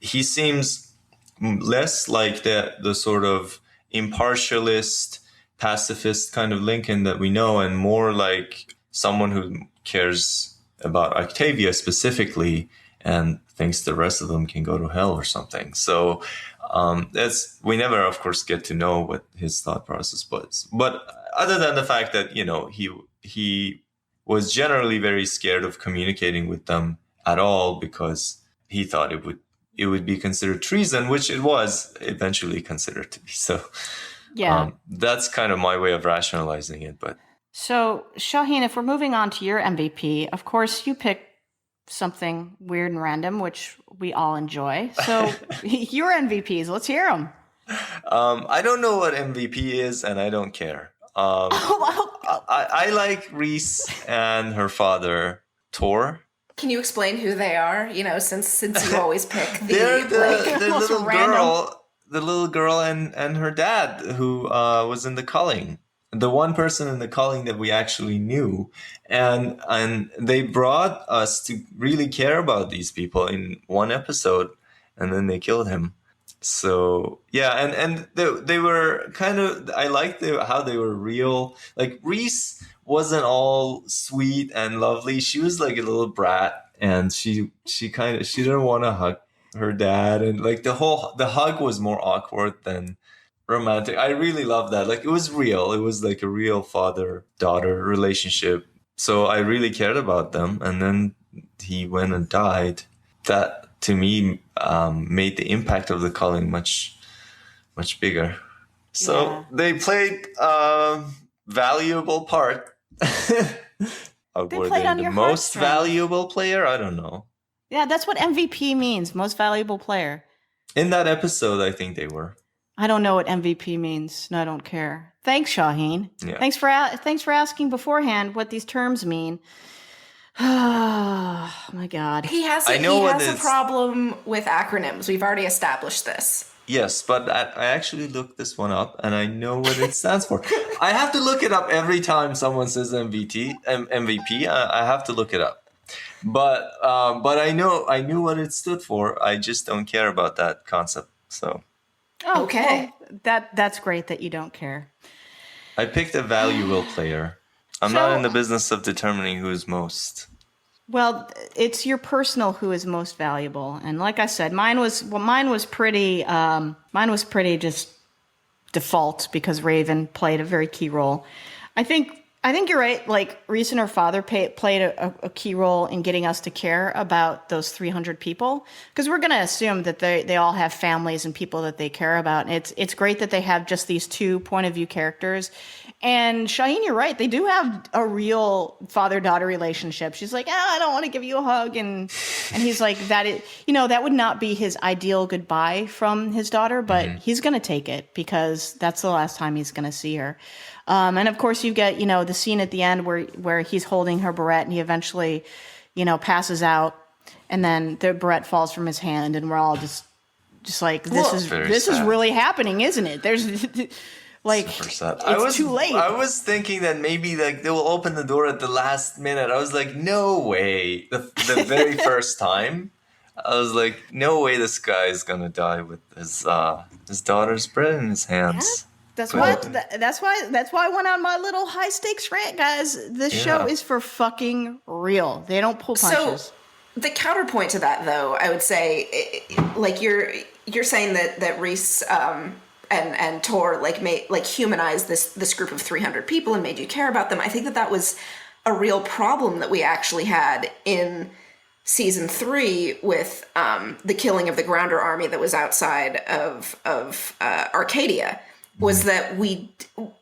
he seems less like the sort of impartialist, pacifist kind of Lincoln that we know, and more like someone who cares about Octavia specifically and thinks the rest of them can go to hell or something. So we never, of course, get to know what his thought process was. But other than the fact that, he was generally very scared of communicating with them at all because he thought it would be considered treason, which it was eventually considered to be. So yeah, that's kind of my way of rationalizing it. But so, Shaheen, if we're moving on to your MVP, of course, you picked something weird and random, which we all enjoy. So your MVPs, let's hear them. I don't know what MVP is, and I don't care. I like Reese and her father, Tor. Can you explain who they are? Since you always pick they're the little girl and her dad who was in the culling. the one person in the calling that we actually knew, and they brought us to really care about these people in one episode, and then they killed him. So yeah, and they were kind of, I liked how they were real. Like Reese wasn't all sweet and lovely. She was like a little brat, and she didn't want to hug her dad, and like the hug was more awkward than romantic. I really love that. Like it was real. It was like a real father-daughter relationship. So I really cared about them. And then he went and died. That to me made the impact of the calling much, much bigger. So they played a valuable part. Were they the most valuable player? I don't know. Yeah, that's what MVP means, most valuable player. In that episode, I think they were. I don't know what MVP means, and I don't care. Thanks, Shaheen. Yeah. Thanks for asking beforehand what these terms mean. Oh my God. He has a problem with acronyms. We've already established this. Yes, but I actually looked this one up, and I know what it stands for. I have to look it up every time someone says MVP. I have to look it up. But I knew what it stood for. I just don't care about that concept. So. Oh, okay. Well, that's great that you don't care. I picked a valuable player. I'm not in the business of determining who is most. Well, it's your personal who is most valuable, and like I said, mine was pretty just default because Raven played a very key role. I think you're right. Like Reese and her father played a key role in getting us to care about those 300 people, because we're going to assume that they all have families and people that they care about. And it's great that they have just these two point of view characters. And Shaheen, you're right. They do have a real father-daughter relationship. She's like, I don't want to give you a hug. And he's like, that would not be his ideal goodbye from his daughter, but he's going to take it because that's the last time he's going to see her. And of course you get, the scene at the end where he's holding her barrette and he eventually, passes out, and then the barrette falls from his hand, and we're all just like, this is really happening, isn't it? There's like, it's too late. I was thinking that maybe like they will open the door at the last minute. I was like, no way. The very first time, I was like, no way this guy is gonna die with his daughter's bread in his hands. Yeah. That's why I went on my little high stakes rant, guys. This show is for fucking real. They don't pull punches. So the counterpoint to that, though, I would say, like you're saying that Reese and Tor like humanized this group of 300 people and made you care about them. I think that was a real problem that we actually had in season 3 with the killing of the Grounder army that was outside of Arcadia. Was that we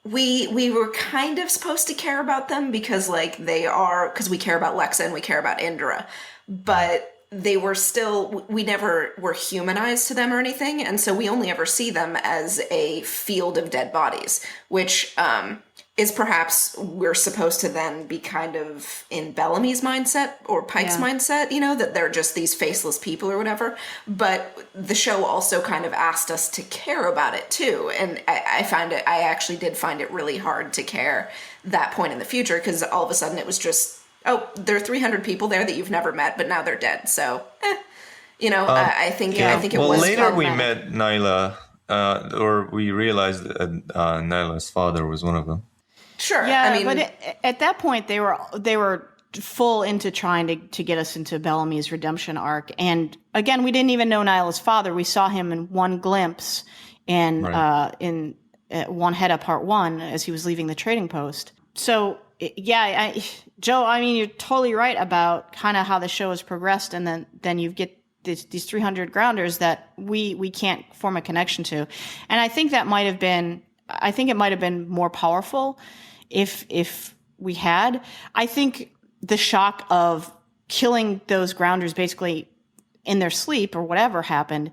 were kind of supposed to care about them because because we care about Lexa and we care about Indra, but they were still, we never were humanized to them or anything, and so we only ever see them as a field of dead bodies, which is perhaps we're supposed to then be kind of in Bellamy's mindset or Pike's mindset, that they're just these faceless people or whatever. But the show also kind of asked us to care about it too. And I actually did find it really hard to care that point in the future, because all of a sudden it was just, there are 300 people there that you've never met, but now they're dead. So, I think it was. Well, later we met Nyla, or we realized that Nyla's father was one of them. Sure. Yeah, but at that point they were full into trying to get us into Bellamy's redemption arc, and again, we didn't even know Nyla's father. We saw him in one glimpse in One Head Up Part 1 as he was leaving the trading post. So Joe, I mean, you're totally right about kind of how the show has progressed, and then you get these 300 grounders that we can't form a connection to, and I think it might have been more powerful if we had. I think the shock of killing those grounders basically in their sleep or whatever happened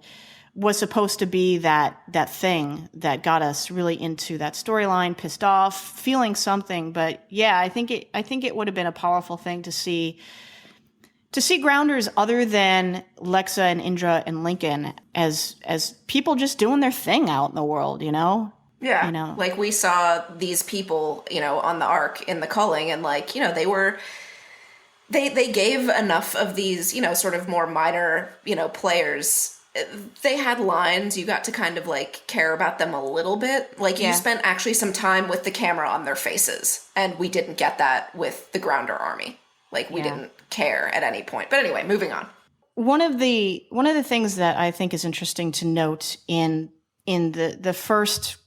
was supposed to be that thing that got us really into that storyline, pissed off, feeling something. But yeah, I think it would have been a powerful thing to see grounders other than Lexa and Indra and Lincoln as people just doing their thing out in the world, Yeah. Like we saw these people, on the arc in the culling, and like, they gave enough of these, sort of more minor, players. They had lines. You got to kind of like care about them a little bit. Like you spent actually some time with the camera on their faces, and we didn't get that with the Grounder army. Like we didn't care at any point. But anyway, moving on. One of the things that I think is interesting to note in the first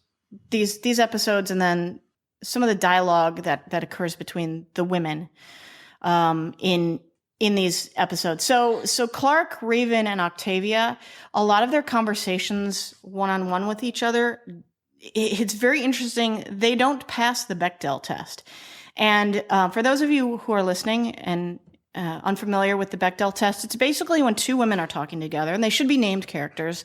these episodes, and then some of the dialogue that occurs between the women in these episodes. So Clark, Raven, and Octavia, a lot of their conversations one-on-one with each other, it's very interesting. They don't pass the Bechdel test. And for those of you who are listening and unfamiliar with the Bechdel test, it's basically when two women are talking together, and they should be named characters.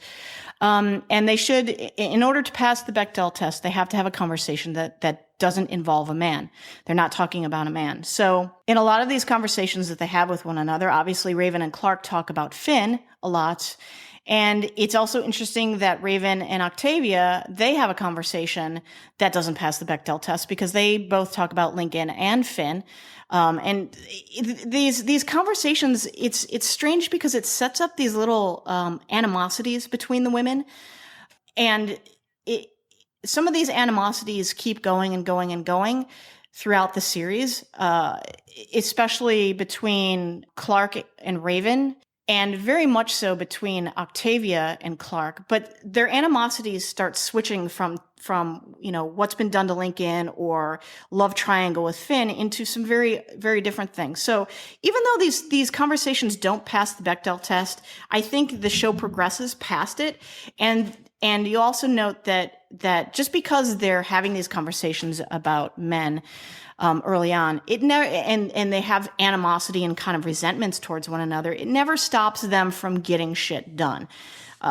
And they should, in order to pass the Bechdel test, they have to have a conversation that doesn't involve a man. They're not talking about a man. So in a lot of these conversations that they have with one another, obviously Raven and Clark talk about Finn a lot. And it's also interesting that Raven and Octavia, they have a conversation that doesn't pass the Bechdel test because they both talk about Lincoln and Finn. And these conversations, it's strange because it sets up these little animosities between the women. And some of these animosities keep going and going and going throughout the series, especially between Clark and Raven, and very much so between Octavia and Clark. But their animosities start switching from what's been done to Lincoln or love triangle with Finn into some very, very different things. So even though these conversations don't pass the Bechdel test, I think the show progresses past it. And you also note that just because they're having these conversations about men early on, it never and they have animosity and kind of resentments towards one another, it never stops them from getting shit done.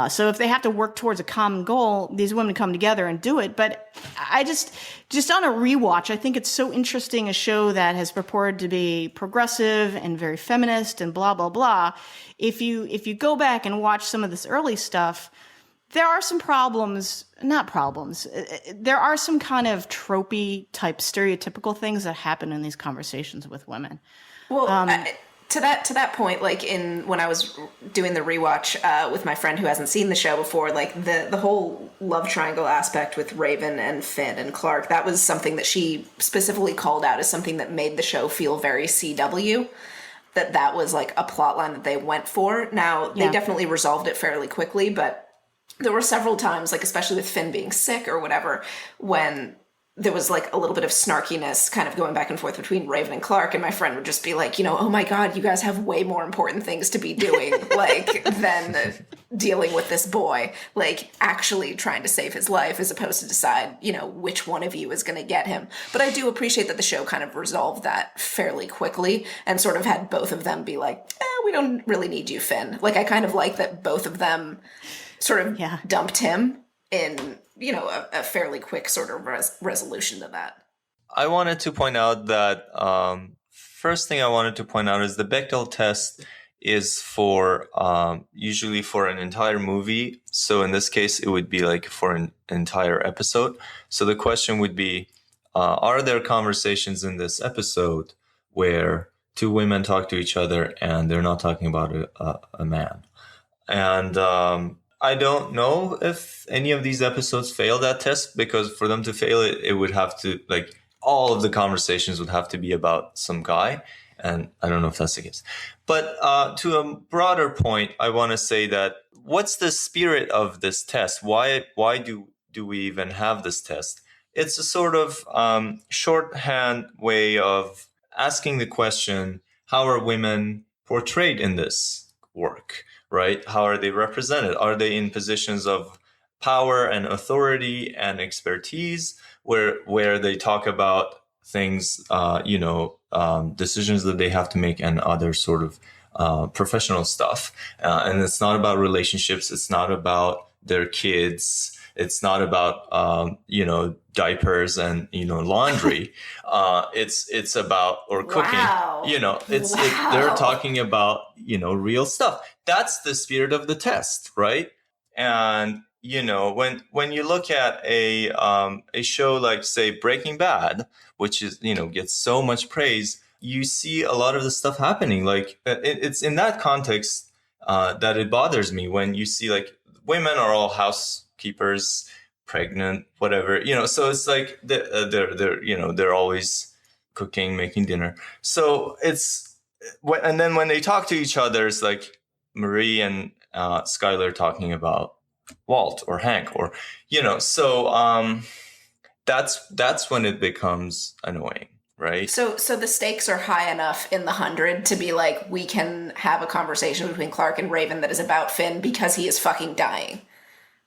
So if they have to work towards a common goal, these women come together and do it. But I just on a rewatch, I think it's so interesting, a show that has purported to be progressive and very feminist and blah, blah, blah. If you go back and watch some of this early stuff, there are some not problems. There are some kind of tropey type stereotypical things that happen in these conversations with women. Well, to that point, like when I was doing the rewatch with my friend who hasn't seen the show before, like the whole love triangle aspect with Raven and Finn and Clark, that was something that she specifically called out as something that made the show feel very CW. That was like a plot line that they went for. Now, they definitely resolved it fairly quickly, but there were several times, like especially with Finn being sick or whatever, when there was like a little bit of snarkiness kind of going back and forth between Raven and Clark, and my friend would just be like, oh my God, you guys have way more important things to be doing, like, than dealing with this boy, like actually trying to save his life as opposed to decide, which one of you is going to get him. But I do appreciate that the show kind of resolved that fairly quickly and sort of had both of them be like, we don't really need you, Finn. Like, I kind of like that both of them sort of dumped him in, a fairly quick sort of resolution to that. I wanted to point out that first thing I wanted to point out is the Bechdel test is for usually for an entire movie. So in this case, it would be like for an entire episode. So the question would be, are there conversations in this episode where two women talk to each other and they're not talking about a man? And I don't know if any of these episodes fail that test, because for them to fail it, it would have to, like, all of the conversations would have to be about some guy. And I don't know if that's the case. But to a broader point, I want to say that what's the spirit of this test? Why do we even have this test? It's a sort of shorthand way of asking the question, how are women portrayed in this work? Right? How are they represented? Are they in positions of power and authority and expertise where they talk about things, decisions that they have to make and other sort of professional stuff. And it's not about relationships. It's not about their kids. It's not about, diapers and, laundry. It's about, or cooking, they're talking about, real stuff. That's the spirit of the test, right? And when you look at a show like, say, Breaking Bad, which is, gets so much praise, you see a lot of the stuff happening. Like it's in that context that it bothers me when you see like women are all housekeepers, pregnant, whatever, so it's like they're always cooking, making dinner. So and then when they talk to each other, it's like Marie and Skylar talking about Walt or Hank, or so that's when it becomes annoying, right? So the stakes are high enough in the 100 to be like, we can have a conversation between Clark and Raven that is about Finn because he is fucking dying.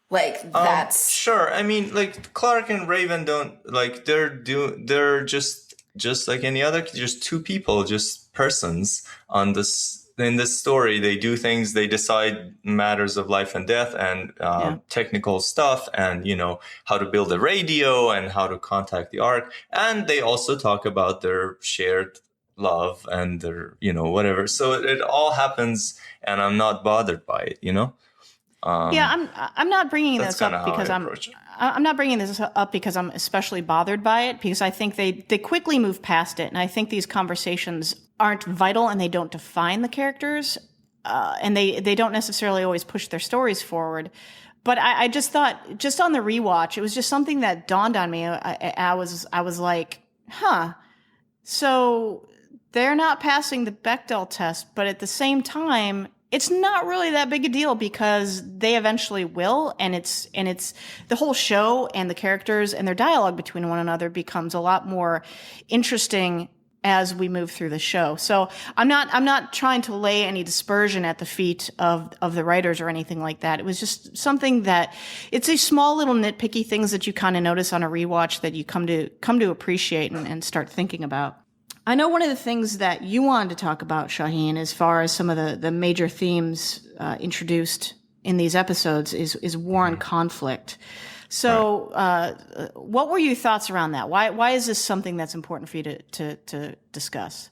Like, that's sure. I mean, like, Clark and Raven don't, like, they're just like any other, just two people, just persons in this story. They do things, they decide matters of life and death and technical stuff, and how to build a radio and how to contact the Ark, and they also talk about their shared love and their whatever. So it all happens, and I'm not bothered by it. I'm not bringing this up because I'm not bringing this up because I'm especially bothered by it, because I think they quickly move past it, and I think these conversations aren't vital and they don't define the characters, and they don't necessarily always push their stories forward. But I just thought, just on the rewatch, it was just something that dawned on me. I was like, so they're not passing the Bechdel test, but at the same time, it's not really that big a deal because they eventually will, and it's the whole show and the characters and their dialogue between one another becomes a lot more interesting as we move through the show. So I'm not trying to lay any dispersion at the feet of the writers or anything like that. It was just something that, it's a small little nitpicky things that you kind of notice on a rewatch that you come to appreciate and start thinking about. I know one of the things that you wanted to talk about, Shaheen, as far as some of the major themes introduced in these episodes is war and conflict. So what were your thoughts around that? Why is this something that's important for you to discuss?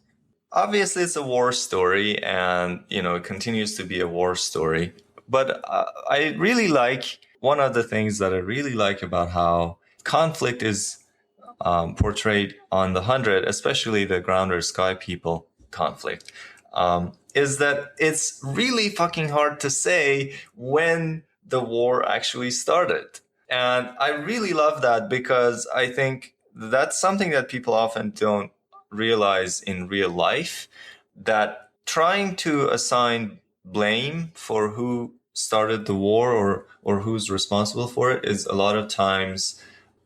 Obviously, it's a war story, and, it continues to be a war story. But I really like, one of the things that I really like about how conflict is portrayed on the 100, especially the Grounder Sky People conflict, is that it's really fucking hard to say when the war actually started. And I really love that, because I think that's something that people often don't realize in real life, that trying to assign blame for who started the war or who's responsible for it is a lot of times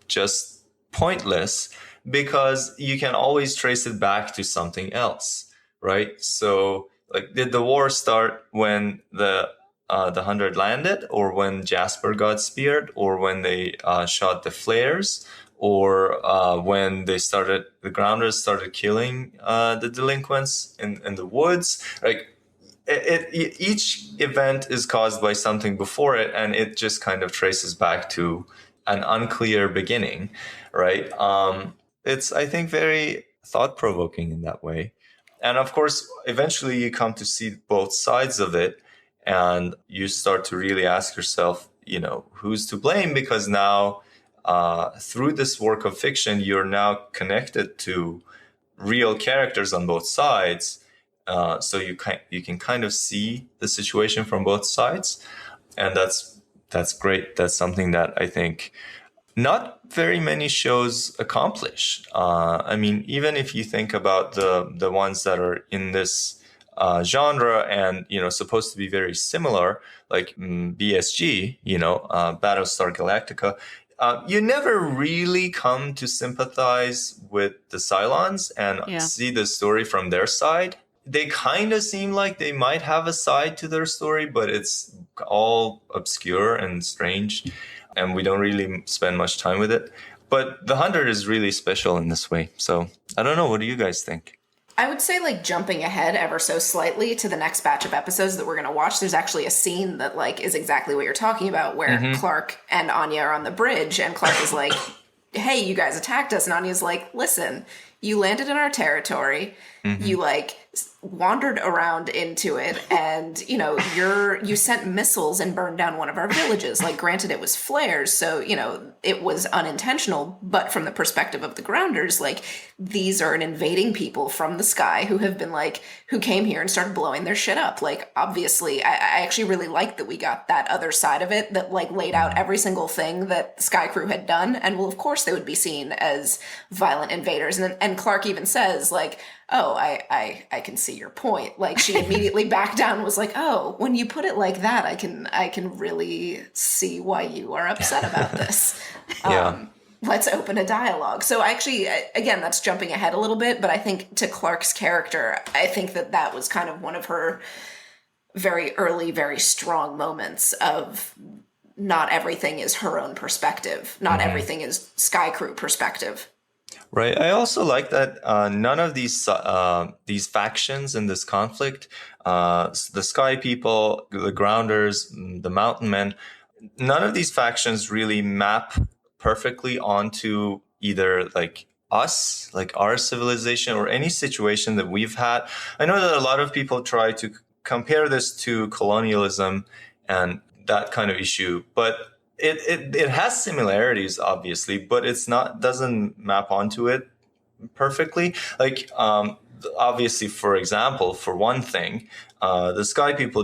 just pointless, because you can always trace it back to something else, right? So, like, did the war start when the 100 landed, or when Jasper got speared, or when they shot the flares, or when the Grounders started killing the delinquents in the woods? Like, each event is caused by something before it, and it just kind of traces back to an unclear beginning, right? It's, I think, very thought-provoking in that way. And of course, eventually you come to see both sides of it, and you start to really ask yourself, who's to blame? Because now, through this work of fiction, you're now connected to real characters on both sides. So you can kind of see the situation from both sides. And that's great. That's something that I think not very many shows accomplish. I mean, even if you think about the ones that are in this genre and, supposed to be very similar, like BSG, Battlestar Galactica, you never really come to sympathize with the Cylons and see the story from their side. They kind of seem like they might have a side to their story, but it's all obscure and strange, and we don't really spend much time with it. But the 100 is really special in this way. So I don't know. What do you guys think? I would say, like, jumping ahead ever so slightly to the next batch of episodes that we're going to watch, there's actually a scene that, like, is exactly what you're talking about, where Clark and Anya are on the bridge, and Clark is like, hey, you guys attacked us. And Anya's like, listen, you landed in our territory. You like wandered around into it, and you sent missiles and burned down one of our villages. Like, granted, it was flares, so it was unintentional, but from the perspective of the grounders, like, these are an invading people from the sky who came here and started blowing their shit up. Like, obviously, I actually really liked that we got that other side of it that like laid out every single thing that the Sky Crew had done, and well, of course they would be seen as violent invaders. And Clark even says like, oh, I can see your point. Like, she immediately backed down and was like, oh, when you put it like that, I can really see why you are upset about this. Let's open a dialogue. So actually, again, that's jumping ahead a little bit, but I think to Clark's character, I think that was kind of one of her very early, very strong moments of not everything is her own perspective. Not everything is Sky Crew perspective. Right. I also like that none of these factions in this conflict, the Sky People, the Grounders, the Mountain Men, none of these factions really map perfectly onto either like us, like our civilization, or any situation that we've had. I know that a lot of people try to compare this to colonialism and that kind of issue, but it has similarities, obviously, but doesn't map onto it perfectly. Like, obviously, for example, for one thing, the Sky People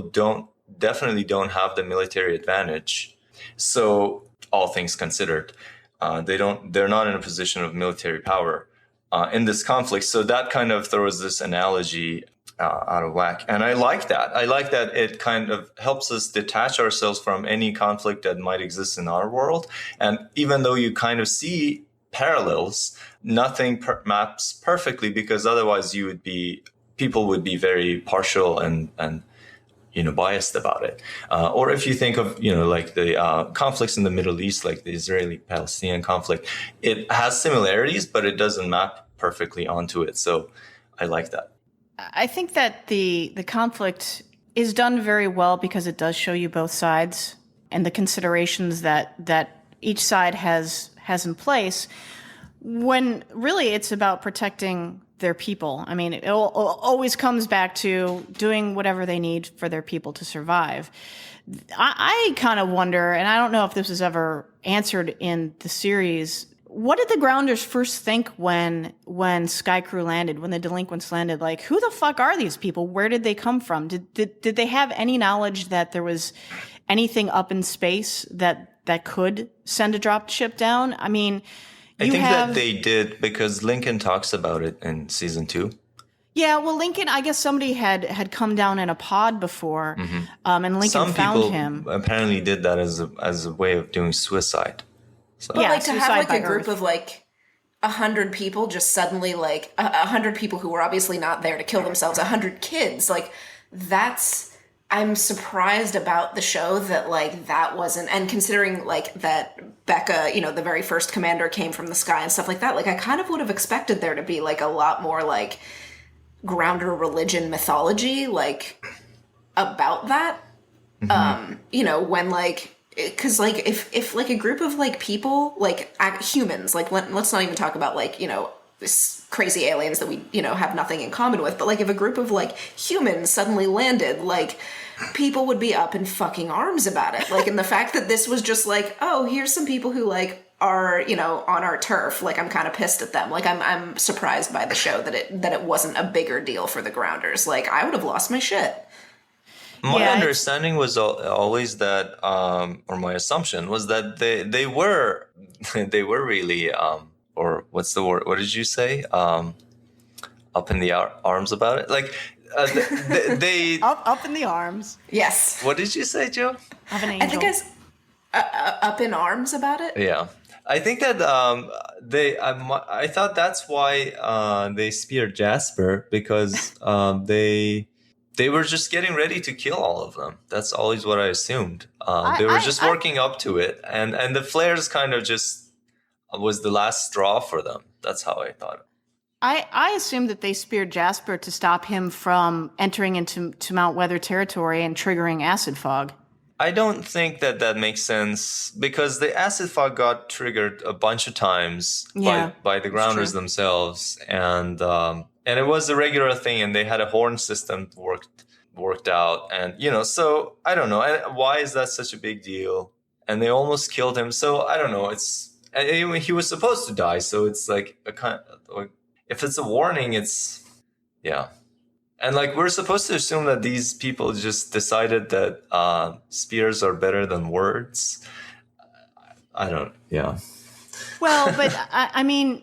definitely don't have the military advantage. So, all things considered, they're not in a position of military power in this conflict. So that kind of throws this analogy out of whack. And I like that. I like that it kind of helps us detach ourselves from any conflict that might exist in our world. And even though you kind of see parallels, nothing maps perfectly, because otherwise people would be very partial and biased about it. Or if you think of, like the conflicts in the Middle East, like the Israeli-Palestinian conflict, it has similarities, but it doesn't map perfectly onto it. So I like that. I think that the conflict is done very well because it does show you both sides and the considerations that each side has in place, when really it's about protecting their people. I mean, it always comes back to doing whatever they need for their people to survive. I kind of wonder, and I don't know if this was ever answered in the series, what did the Grounders first think when Sky Crew landed, when the delinquents landed? Like, who the fuck are these people? Where did they come from? Did they have any knowledge that there was anything up in space that could send a drop ship down? I mean, I think that they did, because Lincoln talks about it in season 2. Yeah, well, Lincoln, I guess somebody had come down in a pod before, and Lincoln found him. Apparently did that as a way of doing suicide. So. But like to have like a group of like 100 people just suddenly, like 100 people who were obviously not there to kill themselves, 100 kids, like I'm surprised about the show that like that wasn't, and considering like that Becca, the very first commander came from the sky and stuff like that, like I kind of would have expected there to be like a lot more like Grounder religion mythology like about that. When like, because like if like a group of like people, like humans, like let's not even talk about like this crazy aliens that we have nothing in common with, but like if a group of like humans suddenly landed, like people would be up in fucking arms about it. Like, and the fact that this was just like, oh, here's some people who like are on our turf, like I'm kind of pissed at them. Like I'm surprised by the show that it wasn't a bigger deal for the Grounders. Like I would have lost my shit. My understanding was always that, or my assumption was that they were really, or what's the word? What did you say? Up in the arms about it, like they up in the arms. Yes. What did you say, Joe? Of an angel. I think it's up in arms about it. Yeah, I think that I thought that's why they speared Jasper, because they were just getting ready to kill all of them. That's always what I assumed. They were just working up to it. And the flares kind of just was the last straw for them. That's how I thought. I assumed that they speared Jasper to stop him from entering into Mount Weather territory and triggering acid fog. I don't think that makes sense because the acid fog got triggered a bunch of times by the grounders themselves, and it was a regular thing, and they had a horn system worked out, and so I don't know, why is that such a big deal? And they almost killed him, so I don't know. He was supposed to die, so it's like a kind of, if it's a warning, it's And we're supposed to assume that these people just decided that spears are better than words. Well, but I mean,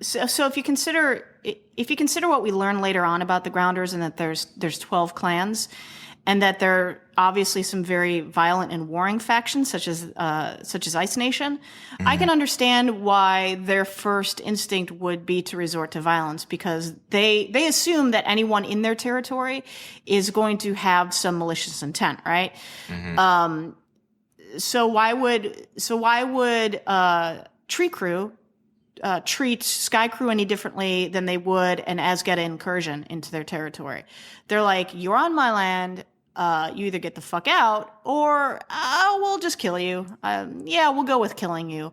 so if you consider what we learn later on about the Grounders, and that there's 12 clans, and that there are obviously some very violent and warring factions, such as Ice Nation, I can understand why their first instinct would be to resort to violence, because they assume that anyone in their territory is going to have some malicious intent, right? So why would Tree Crew treat Sky Crew any differently than they would an Azgeda incursion into their territory? They're like, you're on my land. You either get the fuck out, or we'll just kill you. We'll go with killing you.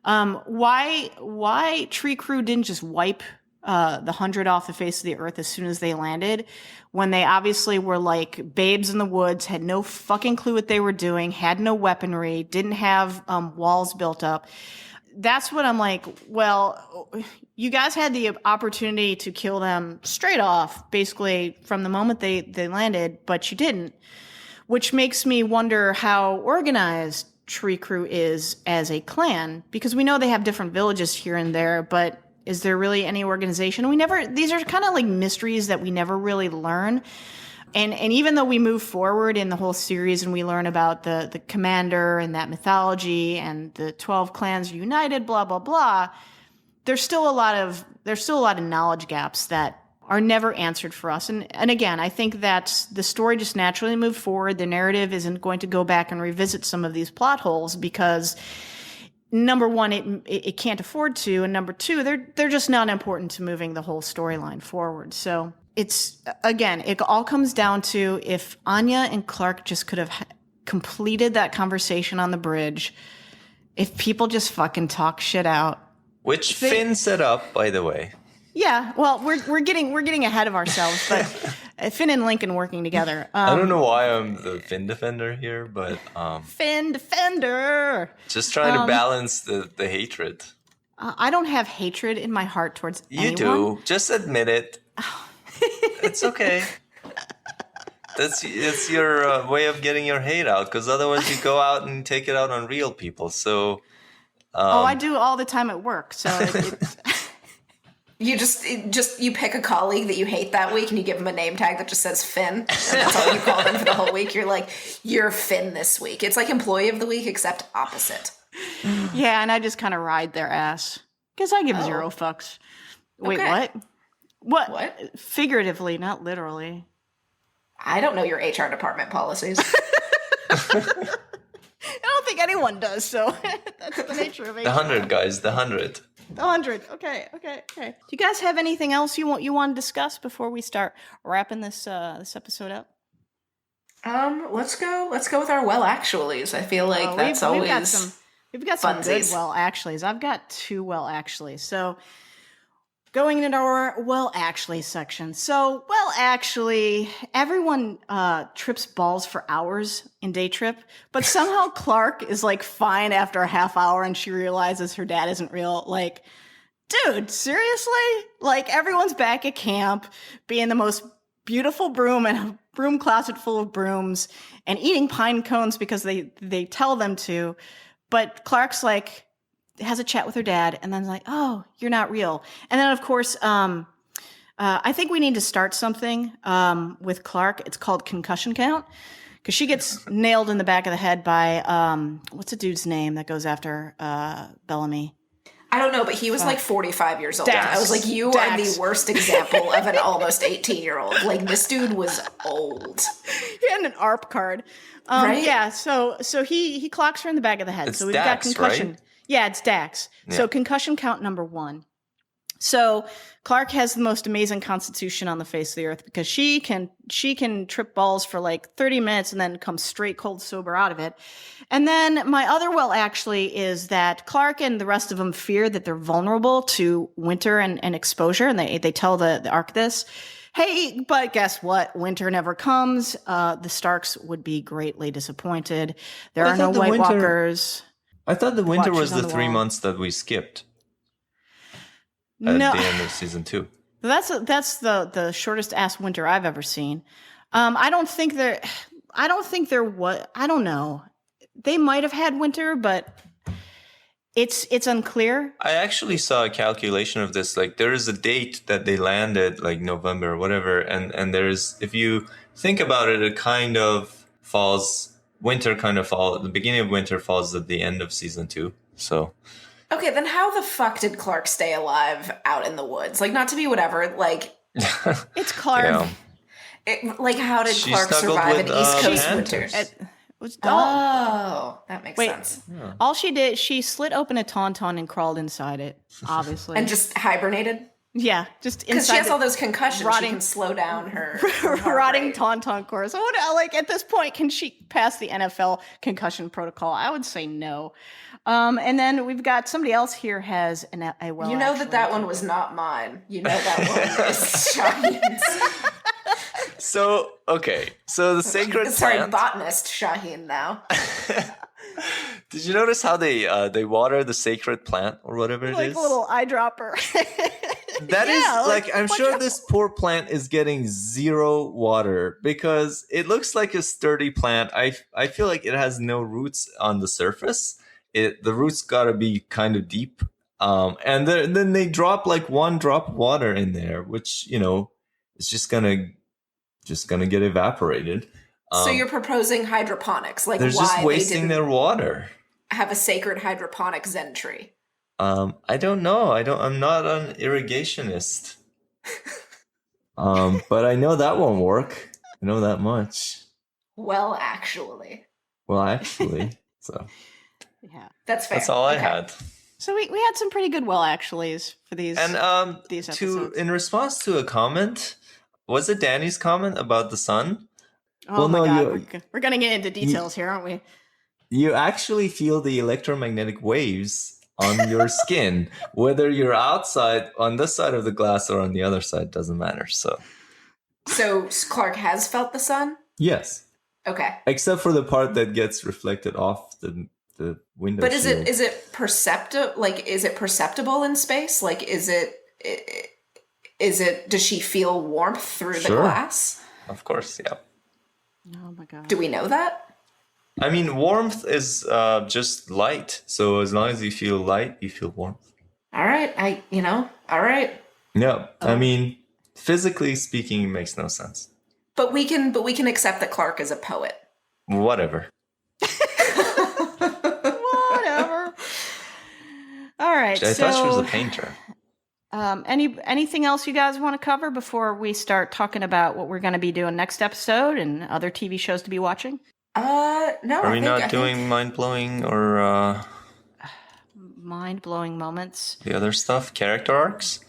Why Tree Crew didn't just wipe the 100 off the face of the earth as soon as they landed, when they obviously were like babes in the woods, had no fucking clue what they were doing, had no weaponry, didn't have walls built up. That's what I'm like, well, you guys had the opportunity to kill them straight off, basically from the moment they landed, but you didn't, which makes me wonder how organized Tree Crew is as a clan, because we know they have different villages here and there, but is there really any organization? These are kind of like mysteries that we never really learn. And even though we move forward in the whole series and we learn about the commander and that mythology and the 12 clans united, blah, blah, blah, there's still a lot of knowledge gaps that are never answered for us. And again, I think that the story just naturally moved forward. The narrative isn't going to go back and revisit some of these plot holes because, number one, it can't afford to, and number two, they're just not important to moving the whole storyline forward. So it all comes down to if Anya and Clark just could have completed that conversation on the bridge, if people just fucking talk shit out. Which Finn set up, by the way. Yeah, well, we're getting ahead of ourselves, but Finn and Lincoln working together. I don't know why I'm the Finn defender here, but Finn defender. Just trying to balance the hatred. I don't have hatred in my heart towards anyone. You do. Just admit it. It's okay. It's your way of getting your hate out, because otherwise you go out and take it out on real people. So, I do all the time at work. So it's you pick a colleague that you hate that week and you give them a name tag that just says Finn, and that's all you call them for the whole week. You're like, you're Finn this week. It's like employee of the week, except opposite. Yeah, and I just kind of ride their ass because I give zero fucks. Wait, okay. What? Figuratively, not literally. I don't know your HR department policies. I don't think anyone does, so that's the nature of HR. The 100, guys, the 100. The 100. Okay. Do you guys have anything else you want to discuss before we start wrapping this episode up? Let's go with our well actuallys. I feel like we've got some good well actuallys. I've got 2 well actuallys. So going into our well actually section. So, well actually, everyone trips balls for hours in Day Trip, but somehow Clark is like fine after a half hour and she realizes her dad isn't real. Like, dude, seriously? Like, everyone's back at camp being the most beautiful broom and a broom closet full of brooms and eating pine cones because they tell them to. But Clark's like, has a chat with her dad, and then like, oh, you're not real. And then, of course, I think we need to start something with Clark. It's called concussion count, because she gets nailed in the back of the head by, what's the dude's name that goes after Bellamy? I don't know, but he was like 45 years old. Dax. I was like, you are the worst example of an almost 18-year-old. Like, this dude was old. He had an ARP card. Right? Yeah, so he clocks her in the back of the head. It's so we've Dax, got concussion. right? Yeah, it's Dax. Yeah. So concussion count number 1. So Clark has the most amazing constitution on the face of the earth because she can trip balls for like 30 minutes and then come straight cold sober out of it. And then my other well actually is that Clark and the rest of them fear that they're vulnerable to winter and exposure. And they tell the Ark this. Hey, but guess what? Winter never comes. The Starks would be greatly disappointed. There are no White Walkers. I thought the winter was the 3 months that we skipped. At the end of season 2. That's the shortest ass winter I've ever seen. I don't know. They might have had winter, but it's unclear. I actually saw a calculation of this. Like there is a date that they landed, like November or whatever, and there's, if you think about it, it kind of falls. The beginning of winter falls at the end of season 2. So. Okay, then how the fuck did Clark stay alive out in the woods? Like, not to be whatever, like... It's Clark. Yeah. How did Clark survive an East Coast winter? That makes sense. Yeah. All she did, she slit open a tauntaun and crawled inside it, obviously. And just hibernated? Yeah, just inside. Because she has all those concussions, she can slow down her rotting tauntaun course. At this point, can she pass the NFL concussion protocol? I would say no. And then we've got somebody else here has a well. You know that one was not mine. You know that one is Shaheen's. So the sacred plant. Sorry, botanist Shaheen now. Did you notice how they water the sacred plant or whatever it is? Like a little eyedropper. That is I'm sure this poor plant is getting zero water because it looks like a sturdy plant. I feel like it has no roots on the surface. The roots gotta be kind of deep. And then they drop like 1 drop of water in there, which, it's just gonna get evaporated. So you're proposing hydroponics, like they're why just wasting their water. Have a sacred hydroponic Zen tree. I don't know. I'm not an irrigationist. But I know that won't work. I know that much. Well, actually. So. Yeah. That's fair. That's all I had. So we had some pretty good well actuallys for these episodes. In response to a comment, was it Danny's comment about the sun? Oh my God, we're going to get into details here, aren't we? You actually feel the electromagnetic waves on your skin, whether you're outside on this side of the glass or on the other side, doesn't matter. So Clark has felt the sun? Yes. Okay. Except for the part that gets reflected off the window. But is it perceptible? Like, is it perceptible in space? Like, does she feel warmth through the glass? Of course, yeah. Oh my God. Do we know that? I mean, warmth is just light. So as long as you feel light, you feel warmth. All right. All right. Yeah. I mean, physically speaking, it makes no sense. But we can accept that Clark is a poet. Whatever. Whatever. All right. I thought she was a painter. Anything else you guys want to cover before we start talking about what we're going to be doing next episode and other TV shows to be watching? No. Are we not doing mind-blowing or mind-blowing moments? The other stuff, character arcs?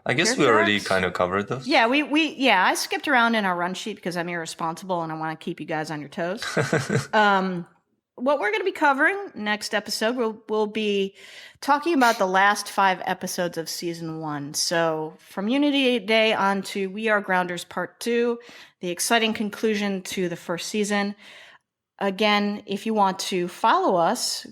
I guess we already kind of covered those. Yeah, I skipped around in our run sheet because I'm irresponsible and I want to keep you guys on your toes. What we're going to be covering next episode, we'll be talking about the last 5 episodes of season 1. So from Unity Day on to We Are Grounders Part 2, the exciting conclusion to the first season. Again, if you want to follow us,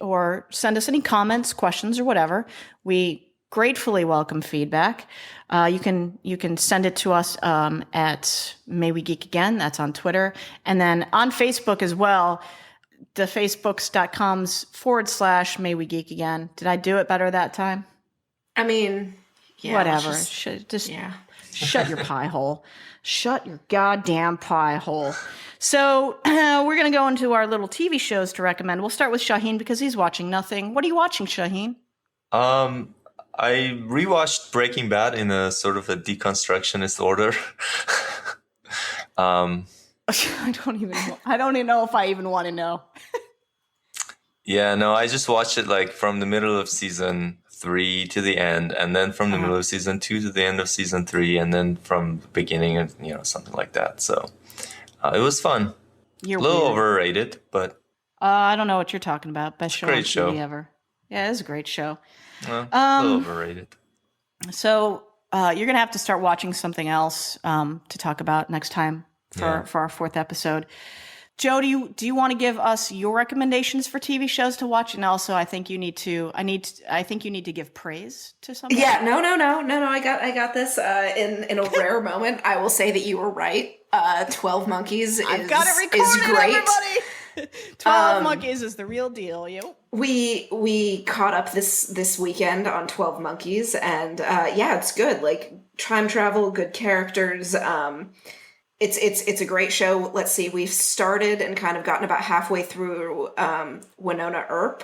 or send us any comments, questions, or whatever, we gratefully welcome feedback. You can send it to us at May We Geek Again. That's on Twitter. And then on Facebook as well, the facebooks.com/May We Geek Again. Did I do it better that time? I mean, yeah, whatever. Shut your pie hole. Shut your goddamn pie hole. So we're going to go into our little TV shows to recommend. We'll start with Shaheen because he's watching nothing. What are you watching, Shaheen? I rewatched Breaking Bad in a sort of a deconstructionist order. I don't even know if I even want to know. Yeah, no, I just watched it like from the middle of season 3 to the end, and then from the middle of season 2 to the end of season 3, and then from the beginning of, something like that. So it was fun. You're a little weird. Overrated, but I don't know what you're talking about. Best show on TV show ever. Yeah, it's a great show. A little overrated. So you're gonna have to start watching something else to talk about next time for our 4th episode. Joe, do you want to give us your recommendations for TV shows to watch? And also, I think you need to give praise to something. Yeah, no. I got this. In a rare moment, I will say that you were right. 12 Monkeys is, I've got it recorded, is great. Everybody. 12 Monkeys is the real deal. Yep. We caught up this weekend on 12 Monkeys, and it's good. Like time travel, good characters. It's a great show. Let's see, we've started and kind of gotten about halfway through Winona Earp,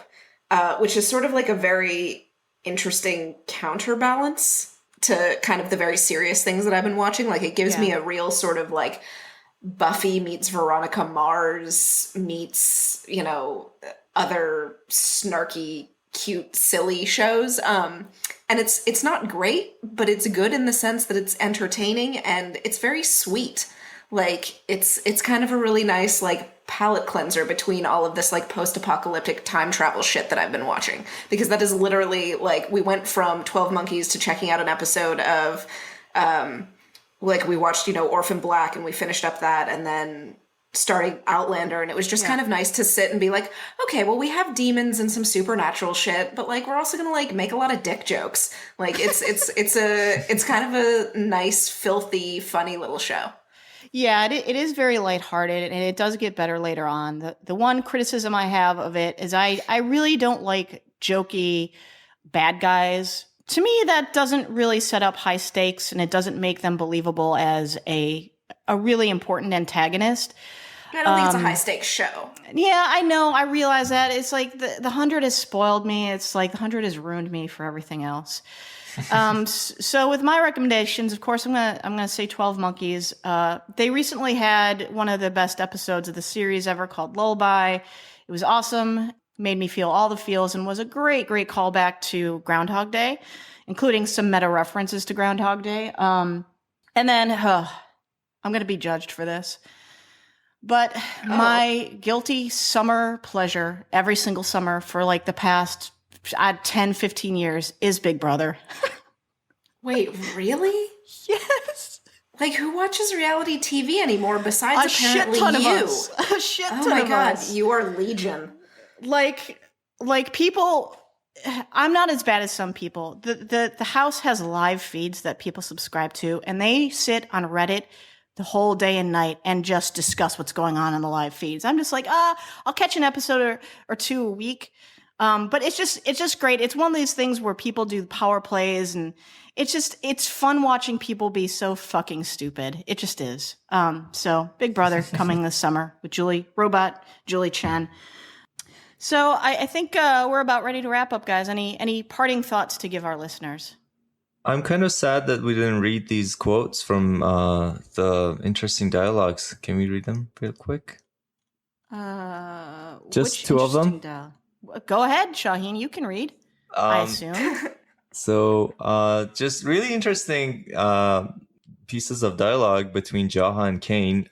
which is sort of like a very interesting counterbalance to kind of the very serious things that I've been watching. Like it gives me a real sort of like Buffy meets Veronica Mars meets, other snarky, cute, silly shows. And it's not great, but it's good in the sense that it's entertaining and it's very sweet. Like it's kind of a really nice like palate cleanser between all of this like post-apocalyptic time travel shit that I've been watching, because that is literally like we went from 12 Monkeys to checking out an episode of like we watched Orphan Black, and we finished up that, and then starting Outlander, and it was just kind of nice to sit and be like, okay, well, we have demons and some supernatural shit, but like we're also gonna like make a lot of dick jokes. Like it's kind of a nice, filthy, funny little show. Yeah, it is very lighthearted, and it does get better later on. The one criticism I have of it is I really don't like jokey bad guys. To me, that doesn't really set up high stakes, and it doesn't make them believable as a really important antagonist. I don't think it's a high stakes show. Yeah, I know. I realize that. It's like the 100 has spoiled me. It's like the 100 has ruined me for everything else. So with my recommendations, of course, I'm gonna say 12 Monkeys. They recently had one of the best episodes of the series ever called Lullaby. It was awesome. Made me feel all the feels, and was a great callback to Groundhog Day, including some meta references to Groundhog Day. And then I'm going to be judged for this, but my guilty summer pleasure every single summer for like the past 10, 15 years is Big Brother. Wait, really? Yes. Like, who watches reality TV anymore besides apparently shit ton you? Of us. A shit ton Oh my of God, us. you are legion. Like people, I'm not as bad as some people. The house has live feeds that people subscribe to, and they sit on Reddit the whole day and night and just discuss what's going on in the live feeds. I'm just like, I'll catch an episode or two a week. But it's just great. It's one of these things where people do power plays, and it's fun watching people be so fucking stupid. It just is. So Big Brother coming this summer with Julie Chen. So I think we're about ready to wrap up, guys. Any parting thoughts to give our listeners? I'm kind of sad that we didn't read these quotes from the interesting dialogues. Can we read them real quick? Just two of them? Go ahead, Shaheen. You can read, I assume. So just really interesting pieces of dialogue between Jaha and Kane,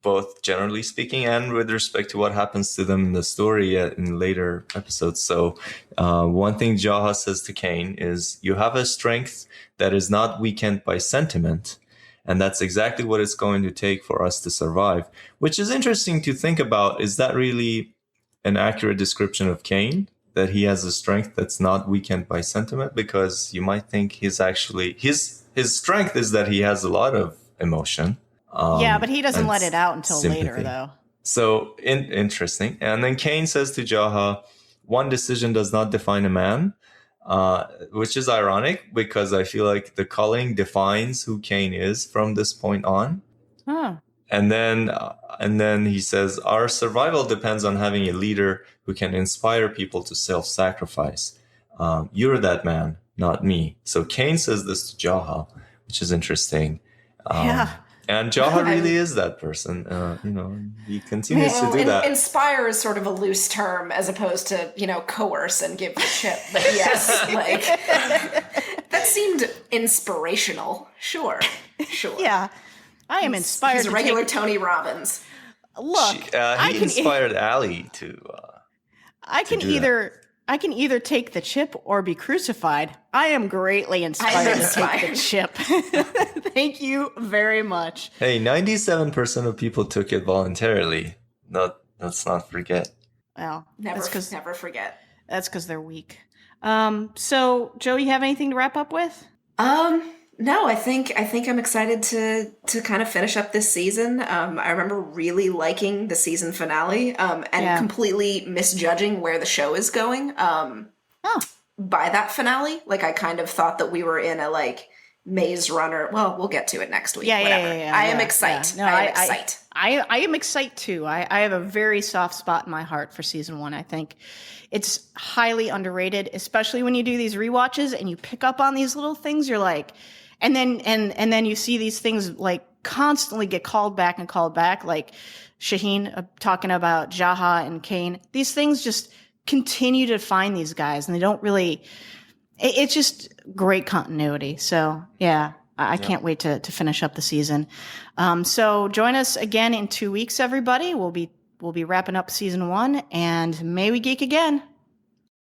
both generally speaking and with respect to what happens to them in the story in later episodes. So one thing Jaha says to Kane is, you have a strength that is not weakened by sentiment. And that's exactly what it's going to take for us to survive, which is interesting to think about. Is that really an accurate description of Kane, that he has a strength that's not weakened by sentiment? Because you might think his strength is that he has a lot of emotion. But he doesn't let it out until sympathy. Later, though. So interesting. And then Kane says to Jaha, one decision does not define a man, which is ironic because I feel like the culling defines who Kane is from this point on. Huh. And then he says, our survival depends on having a leader who can inspire people to self-sacrifice. You're that man, not me. So Kane says this to Jaha, which is interesting. And Jaha really is that person. He continues to do that. Inspire is sort of a loose term as opposed to, coerce and give the chip. But yes, that seemed inspirational. Sure. Yeah. I am inspired. He's a regular Tony Robbins. Look, he inspired Allie to. I can either take the chip or be crucified. I am greatly inspired to take the chip. Thank you very much. Hey, 97% of people took it voluntarily. Let's not forget. Well, never forget. That's because they're weak. So, Joe, you have anything to wrap up with? No, I think I'm excited to kind of finish up this season. I remember really liking the season finale and completely misjudging where the show is going by that finale. Like, I kind of thought that we were in a Maze Runner. Well, we'll get to it next week. Whatever. I am excited. No, I am excited. I am excited too. I have a very soft spot in my heart for season 1. I think it's highly underrated, especially when you do these rewatches and you pick up on these little things. You're like, and then you see these things constantly get called back, like Shaheen talking about Jaha and Kane. These things just continue to find these guys, and they don't really. It's just great continuity. So yeah, I can't wait to finish up the season. So join us again in 2 weeks, everybody. We'll be wrapping up season 1, and may we geek again.